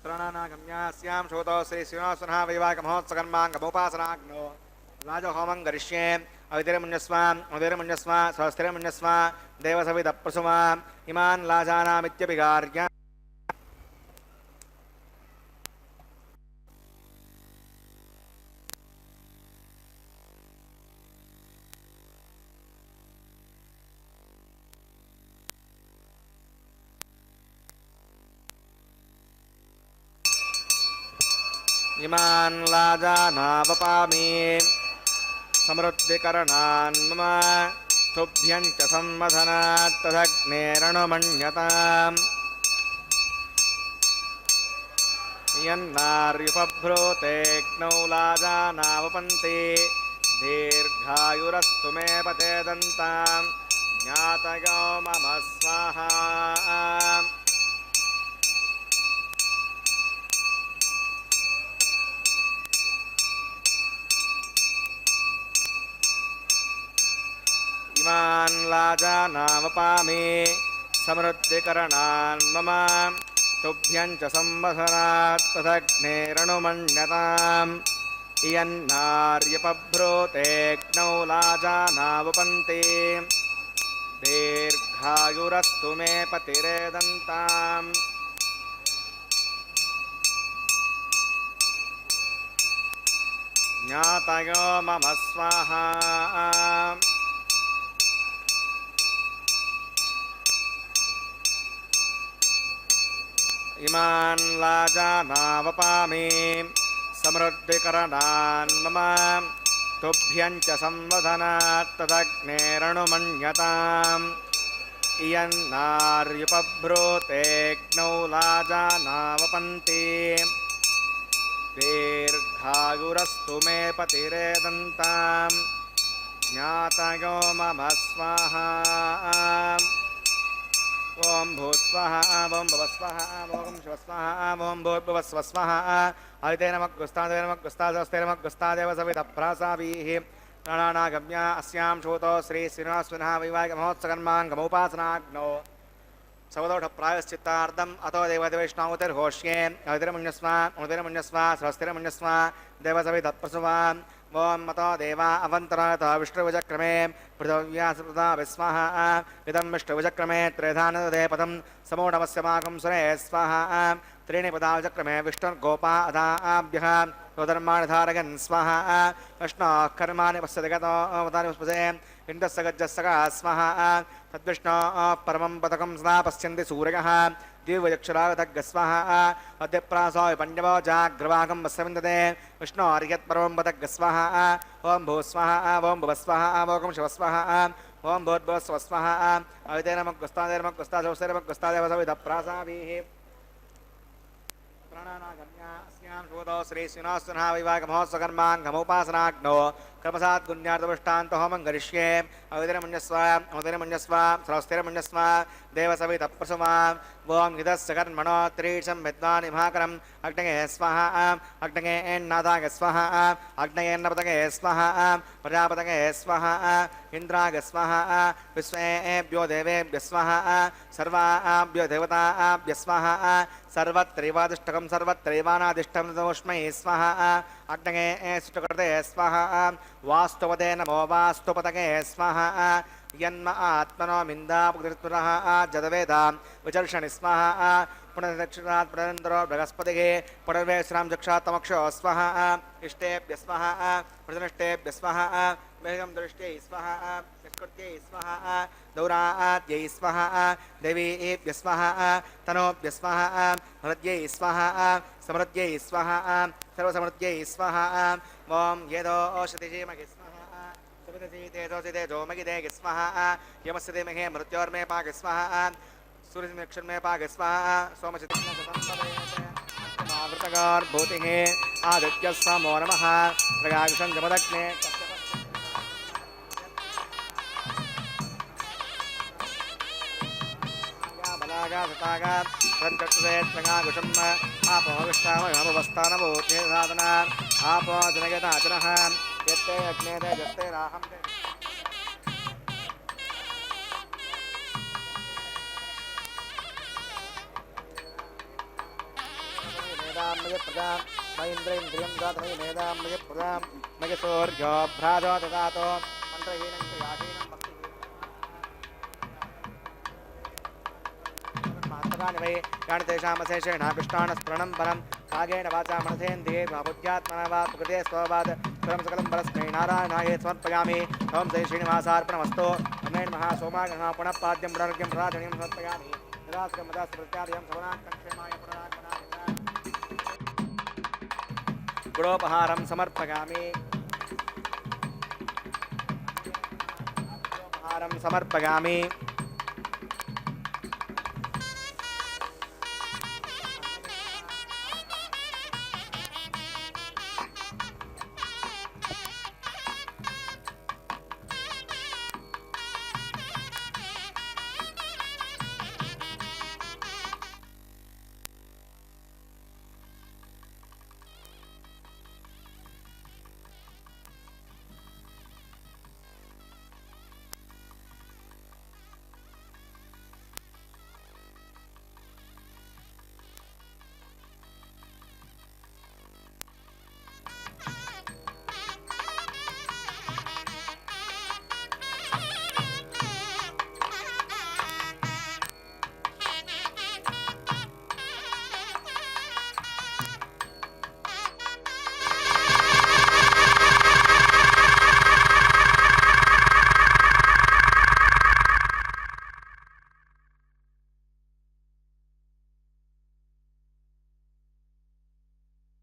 ప్రాణానాగమ్యాస్యాం శోతో శ్రీ శ్రీనివాసనః వైవాహికమహోత్సకర్మాంగముపాసనాగ్నో రాజహోమం గరిష్యే అవితిరముణ్యస్వ స్వస్తిరముణ్యస్వ దేవసవిత ప్రసుమా ఇమాన్ లాజానామిత్యభిగార్య ఇమాన్ లాజానావపామి సమృద్ధికరణాన్ మమ తుభ్యం చ సంవదనాత్ తదగ్నేరణుమణ్యతాం యన్నార్యుపభ్రూతేగ్నౌ లాజానావపంతి దీర్ఘాయురస్తు మే పతేదంతాం జ్ఞాతయో మమ స్వాహా ఇమాన్ లాజానావపామి సమృద్ధికరణాన్ మమ తుభ్యం చ సంవదనాత్ తదగ్నేరణుమణ్యతాం ఇయన్నార్యపభ్రూతేగ్నౌ లాజానావపంతి దీర్ఘాయురస్తు మే పతిరేదంతాం జ్ఞాతయో మమ స్వాహా ఇమాన్ లాజానావపామి సమృద్ధికరణాన్ మమ తుభ్యం చ సంవదనాత్ తదగ్నేరణుమణ్యతాం ఇయన్నార్యుపభ్రూతేగ్నౌ లాజానావపంతి దీర్ఘాయురస్తు మే పతిరేదంతాం జ్ఞాతయో మమ స్వాహా ఓం భూస్వాహ ఓం భవస్వాహ ఓం శివస్వాహ ఓం భూర్భువస్వస్వాహ అవితేనమగ్గుస్తాదేవ సవిత ప్రాసావీః ప్రాణానాగమ్య అస్యాం శోతో శ్రీ శ్రీనివాసనః వైవాహికమహోత్సకర్మాంగముపాసనాగ్నో సవదోఢ ప్రాయశ్చిత్తార్థం అతో దేవదేవైష్ణవతిర్ఘోష్యే అవితిరముణ్యస్వ స్వస్తిరముణ్యస్వ దేవసవిత ప్రసువా ఓం మతో దేవా అవంతరాత విష్ణువిజక్రమే పృథవ్యాసృతా విస్వాహ ఇదం విష్ణువిజక్రమే త్రేధానదే పదం సమూఢమస్యమాకం సురే స్వాహ त्रीणि पदावचक्रमे विष्णुर्गोपा अदाभ्यः स्वधर्माणि धारयन् स्वाहा विष्णोः कर्माणि पश्यति गतो अवतानि पुष्पसे इन्द्रस्य गज्जस्य स्वाहा तद्विष्णोः परमं पदकं सदा पश्यन्ति सूर्यः दिव्यचक्षुरागतग्गस्वाहा अद्यप्रासो विपण्यवो जाग्रवाकं वस्यविन्दते विष्णोर्यत्परमं पदग्गस्वाहा ओं भूस्वाहा ओं भुवस्वाहा ओं शिवस्वाहा ओं भूर्भुवस्वस्वाहा अवितेनमग्गस्तादेर्मग्गस्तादेर्मग्गस्तादेवसविधप्रासाभिः प्राणानागम्यास्यां शोधो श्री श्रीनिवासनः वैवाहिकमहोत्सकर्माङ्गमुपासनाग्नो कर्मसात् गुण्यार्थदृष्टान्तो होमं करिष्ये अवितिरमुण्यस्व स्रवस्तिरमुण्यस्व देवसवितप्रसुमा ओं हितस्य कर्मणो त्रीशं विद्वान् इमाकरम् अग्नये स्वाहा अग्नये एन्नादाय स्वाहा अग्नयेन्नपतये स्वाहा प्रजापतये स्वाहा इन्द्राय स्वाहा विश्वेभ्यो देवेभ्यः स्वाहा सर्वाभ्यो देवताभ्यः स्वाहा सर्वत्रैवादिष्टकं सर्वत्रैवानादिष्टकम् अष्टमृतोष्मै स्वाहा अग्नये सुष्टुकृते स्वाहा वास्तुपदे नमो वास्तुपतगे स्वाहा यन्म आत्मनो मिन्दापुरः जदवेदां विचर्षणि स्वाहा पुनर्दक्षिणात् पुनरन्दरो बृहस्पतिः पुनर्वेश्रां जक्षात्तमक्षो स्वाहा इष्टेभ्य स्वाहा प्रतिनिष्टेभ्य स्वाहा मेघं दृष्ट्यै स्वाहा निष्कृत्यै स्वाहा दौराद्यै स्वाहा देवीभ्य स्वाहा तनोभ्य स्वाहा हृद्यै स्वाहा समृद्ध्यै स्वाहा सर्वसमृद्ध्यै स्वाहा ॐ येदो औषधिमहि स्वाहा तेजो मगिदे स्वाहा यमस्य धीमहि मृत्योर्मे पाक स्वाहा सूर्यनक्षत्र पाक स्वाहा सोमचित्तमावृतगार्भूतिः आदित्यः समो नमः प्रगाक्षं जमदग्ने बलागासतागात् सञ्चक्षुषेत्रगाकुशम् आपो विष्टामयमवस्थानभूतेसाधना आपो जनगताचनः यत्ते अग्ने तेजस्ते राहं प्रजां मयीन्द्रेन्द्रियं जातमयि मेधामय प्रजां मय सूर्यो भ्राजो ददातो मन्त्रहीनं क्रियाहीनं भक्तिहीनं वै यानि तेषामशेषेण कृष्णानस्मरणं परं कागेण वाचा मनसेन्द्रिये बुद्ध्यात्मना वा प्रकृते स्वभावात् सर्वं सकलं परस्मै नारायणाय समर्पयामि ॐ श्री श्रीनिवासार्पणमस्तु अमेन महासोमागणः पुनः पाद्यं पुनर्घ्यं प्रार्थनीयं समर्पयामि निरास्कं मदास्मृत्यादयं सवनाङ्कक्षेमाय पुनरागमनाय गुणोपहारं समर्पयामि गुणोपहारं समर्पयामि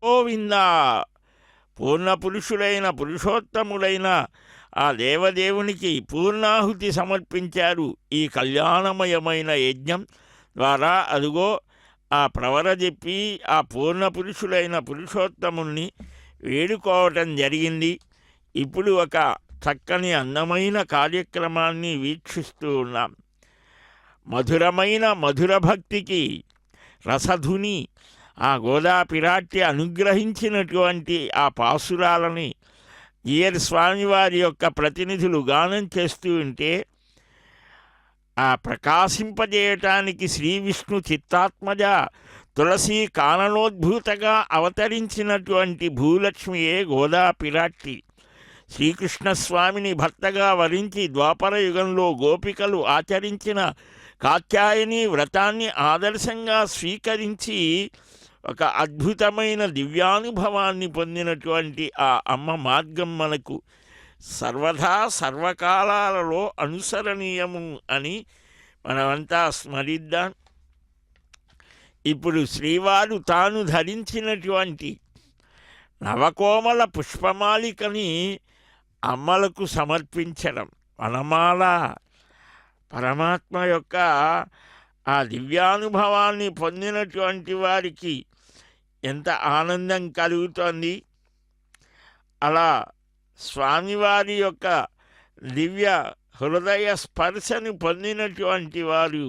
గోవింద పూర్ణ పురుషులైన పురుషోత్తములైన ఆ దేవదేవునికి పూర్ణాహుతి సమర్పించారు. ఈ కళ్యాణమయమైన యజ్ఞం ద్వారా అదుగో ఆ ప్రవర చెప్పి ఆ పూర్ణ పురుషులైన పురుషోత్తముల్ని వేడుకోవటం జరిగింది. ఇప్పుడు ఒక చక్కని అందమైన కార్యక్రమాన్ని వీక్షిస్తూ ఉన్నాం. మధురమైన మధుర భక్తికి రసధుని ఆ గోదా పిరాట్టి అనుగ్రహించినటువంటి ఆ పాసురాలని ఈయర్ స్వామివారి యొక్క ప్రతినిధులు గానం చేస్తూ ఉంటే ఆ ప్రకాశింపజేయటానికి శ్రీ విష్ణు చిత్తాత్మజ తులసి కాననోద్భూతగా అవతరించినటువంటి భూలక్ష్మియే గోదా పిరాట్టి. శ్రీకృష్ణస్వామిని భర్తగా వరించి ద్వాపర యుగంలో గోపికలు ఆచరించిన కాత్యాయని వ్రతాన్ని ఆదర్శంగా స్వీకరించి ఒక అద్భుతమైన దివ్యానుభవాన్ని పొందినటువంటి ఆ అమ్మ మార్గం మనకు సర్వదా సర్వకాలాలలో అనుసరణీయము అని మనమంతా స్మరిద్దాం. ఇప్పుడు శ్రీవారు తాను ధరించినటువంటి నవకోమల పుష్పమాలికని అమ్మలకు సమర్పించడం వనమాల పరమాత్మ యొక్క ఆ దివ్యానుభవాన్ని పొందినటువంటి వారికి ఎంత ఆనందం కలుగుతోంది. అలా స్వామివారి యొక్క దివ్య హృదయ స్పర్శను పొందినటువంటి వారు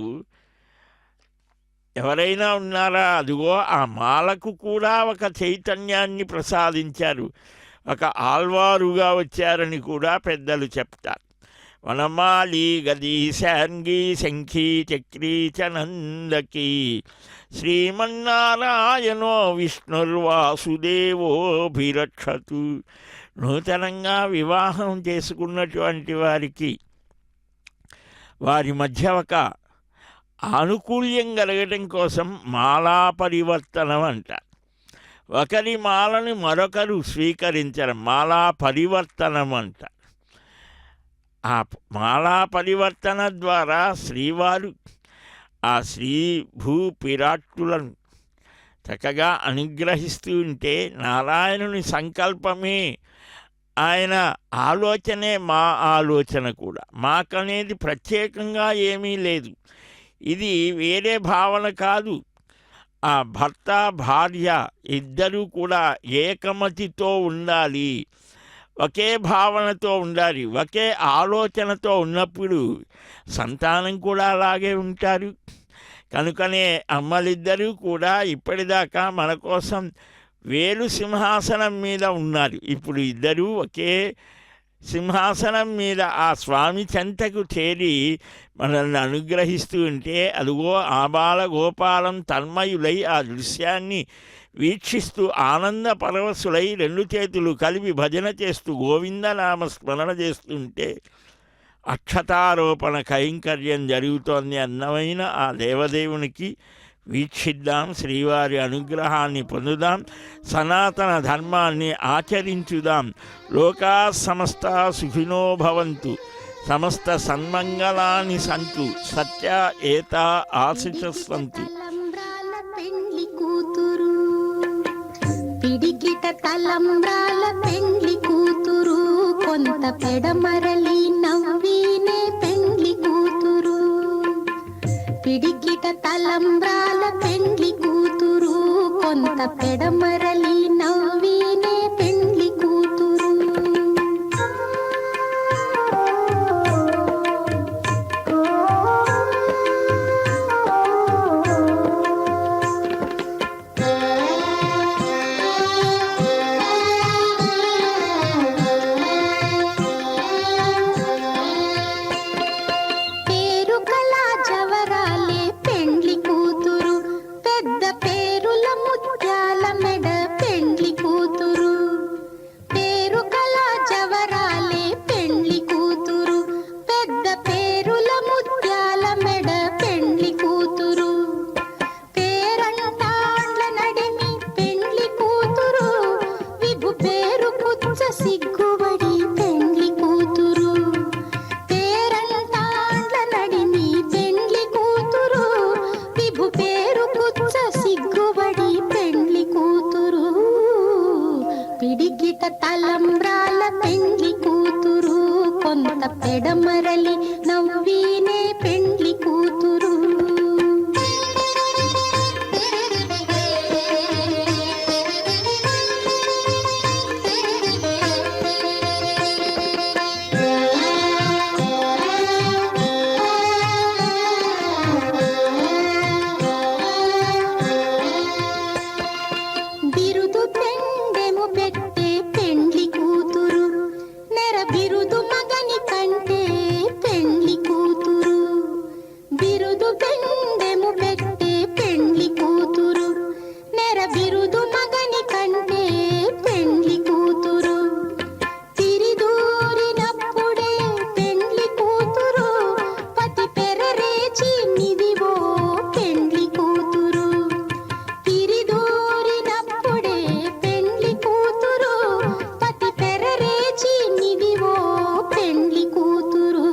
ఎవరైనా ఉన్నారా? అదిగో ఆ మాలకు కూడా ఒక చైతన్యాన్ని ప్రసాదించారు. ఒక ఆల్వారుగా వచ్చారని కూడా పెద్దలు చెప్తారు. వనమాలి గది శాంగి శంఖీ చక్రీ చ నందకీ శ్రీమన్నారాయణో విష్ణుర్వాసుదేవోభిరక్షతు. నూతనంగా వివాహం చేసుకున్నటువంటి వారికి వారి మధ్య ఒక ఆనుకూల్యం కలగటం కోసం మాలా పరివర్తనం అంటారు. ఒకరి మాలను మరొకరు స్వీకరించడం మాలా పరివర్తనం అంటారు. ఆ మాలా పరివర్తన ద్వారా శ్రీవారు ఆ శ్రీ భూ పిరాట్టులను చక్కగా అనుగ్రహిస్తూ ఉంటే నారాయణుని సంకల్పమే ఆయన ఆలోచనే మా ఆలోచన కూడా. మాకనేది ప్రత్యేకంగా ఏమీ లేదు. ఇది వేరే భావన కాదు. ఆ భర్త భార్య ఇద్దరూ కూడా ఏకమతితో ఉండాలి, ఒకే భావనతో ఉండాలి, ఒకే ఆలోచనతో ఉన్నప్పుడు సంతానం కూడా అలాగే ఉంటారు. కనుకనే అమ్మలిద్దరూ కూడా ఇప్పటిదాకా మన కోసం వేలు సింహాసనం మీద ఉన్నారు. ఇప్పుడు ఇద్దరూ ఒకే సింహాసనం మీద ఆ స్వామి చెంతకు చేరి మనల్ని అనుగ్రహిస్తూ ఉంటే అదిగో ఆబాల గోపాలం తన్మయులై ఆ దృశ్యాన్ని వీక్షిస్తూ ఆనంద పరవశులై రెండు చేతులు కలిపి భజన చేస్తూ గోవిందనామ స్మరణ చేస్తుంటే అక్షతారోపణ కైంకర్యం జరుగుతోంది. అన్నమైన ఆ దేవదేవునికి వీక్షిద్దాం, శ్రీవారి అనుగ్రహాన్ని పొందుదాం, సనాతన ధర్మాన్ని ఆచరించుదాం. లోకా సమస్త సుఖినో భవంతు, సమస్త సన్మంగళాని సంతు, సత్య ఏత ఆశిషస్వంతు. తలంబ్రాల పెండ్లి కూతురు, పిడికిట తలంబ్రాల పెండ్లి కూతురు, కొంత పెడమరలి నవ్వినే పెండ్లి కూతురు. పిడికిట తలంబ్రాల పెండ్లి కూతురు, కొంత పెడమరలి నవ్వినే పెండ్లి కూతురు. పేరు కళా జవరాలే పెండ్లి కూతురు, పెద్ద పేరుల ముత్యాల మెడ పెండ్లి కూతురు. పేరు కళా జవరాలే పెండ్లి కూతురు, పెద్ద పేరుల ముత్యాల మెడ పెండ్లి కూతురు. పేరంటాండ్ల నడిమి పెండ్లి కూతురు, విభు పేరు కుచ్చ సిగ్గుబడి పెండ్లి కూతురు. పేరంటాండ్ల నడిమి పెండ్లి కూతురు, విభు పేరు కుచ్చ సిగ్గుబడి పెండ్లి కూతురు. పిడికిట తలంబ్రాల పెండ్లి కూతురు, కొంత పెడమరలి నవ్వినే పెండ్లి కూతురు. బిరుదు పెండెము పెట్టే పెండ్లి కూతురు, నెర బిరుదు మగని కంటే పెండ్లి కూతురు. బిరుదు పెండెము పెట్టే పెండ్లి కూతురు, నెర బిరుదు మగని కంటే పెండ్లి కూతురు. తిరిదూరినప్పుడే పెండ్లి కూతురు, పతి పెరరేచి నిదివో పెండ్లి కూతురు. తిరిదూరినప్పుడే పెండ్లి కూతురు, పతి పెరరేచి నిదివో పెండ్లి కూతురు.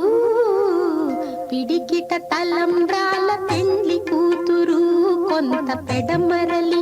పిడికిట తలంబ్రాల పెండ్లి కూతురు, కొంత పెడమరలి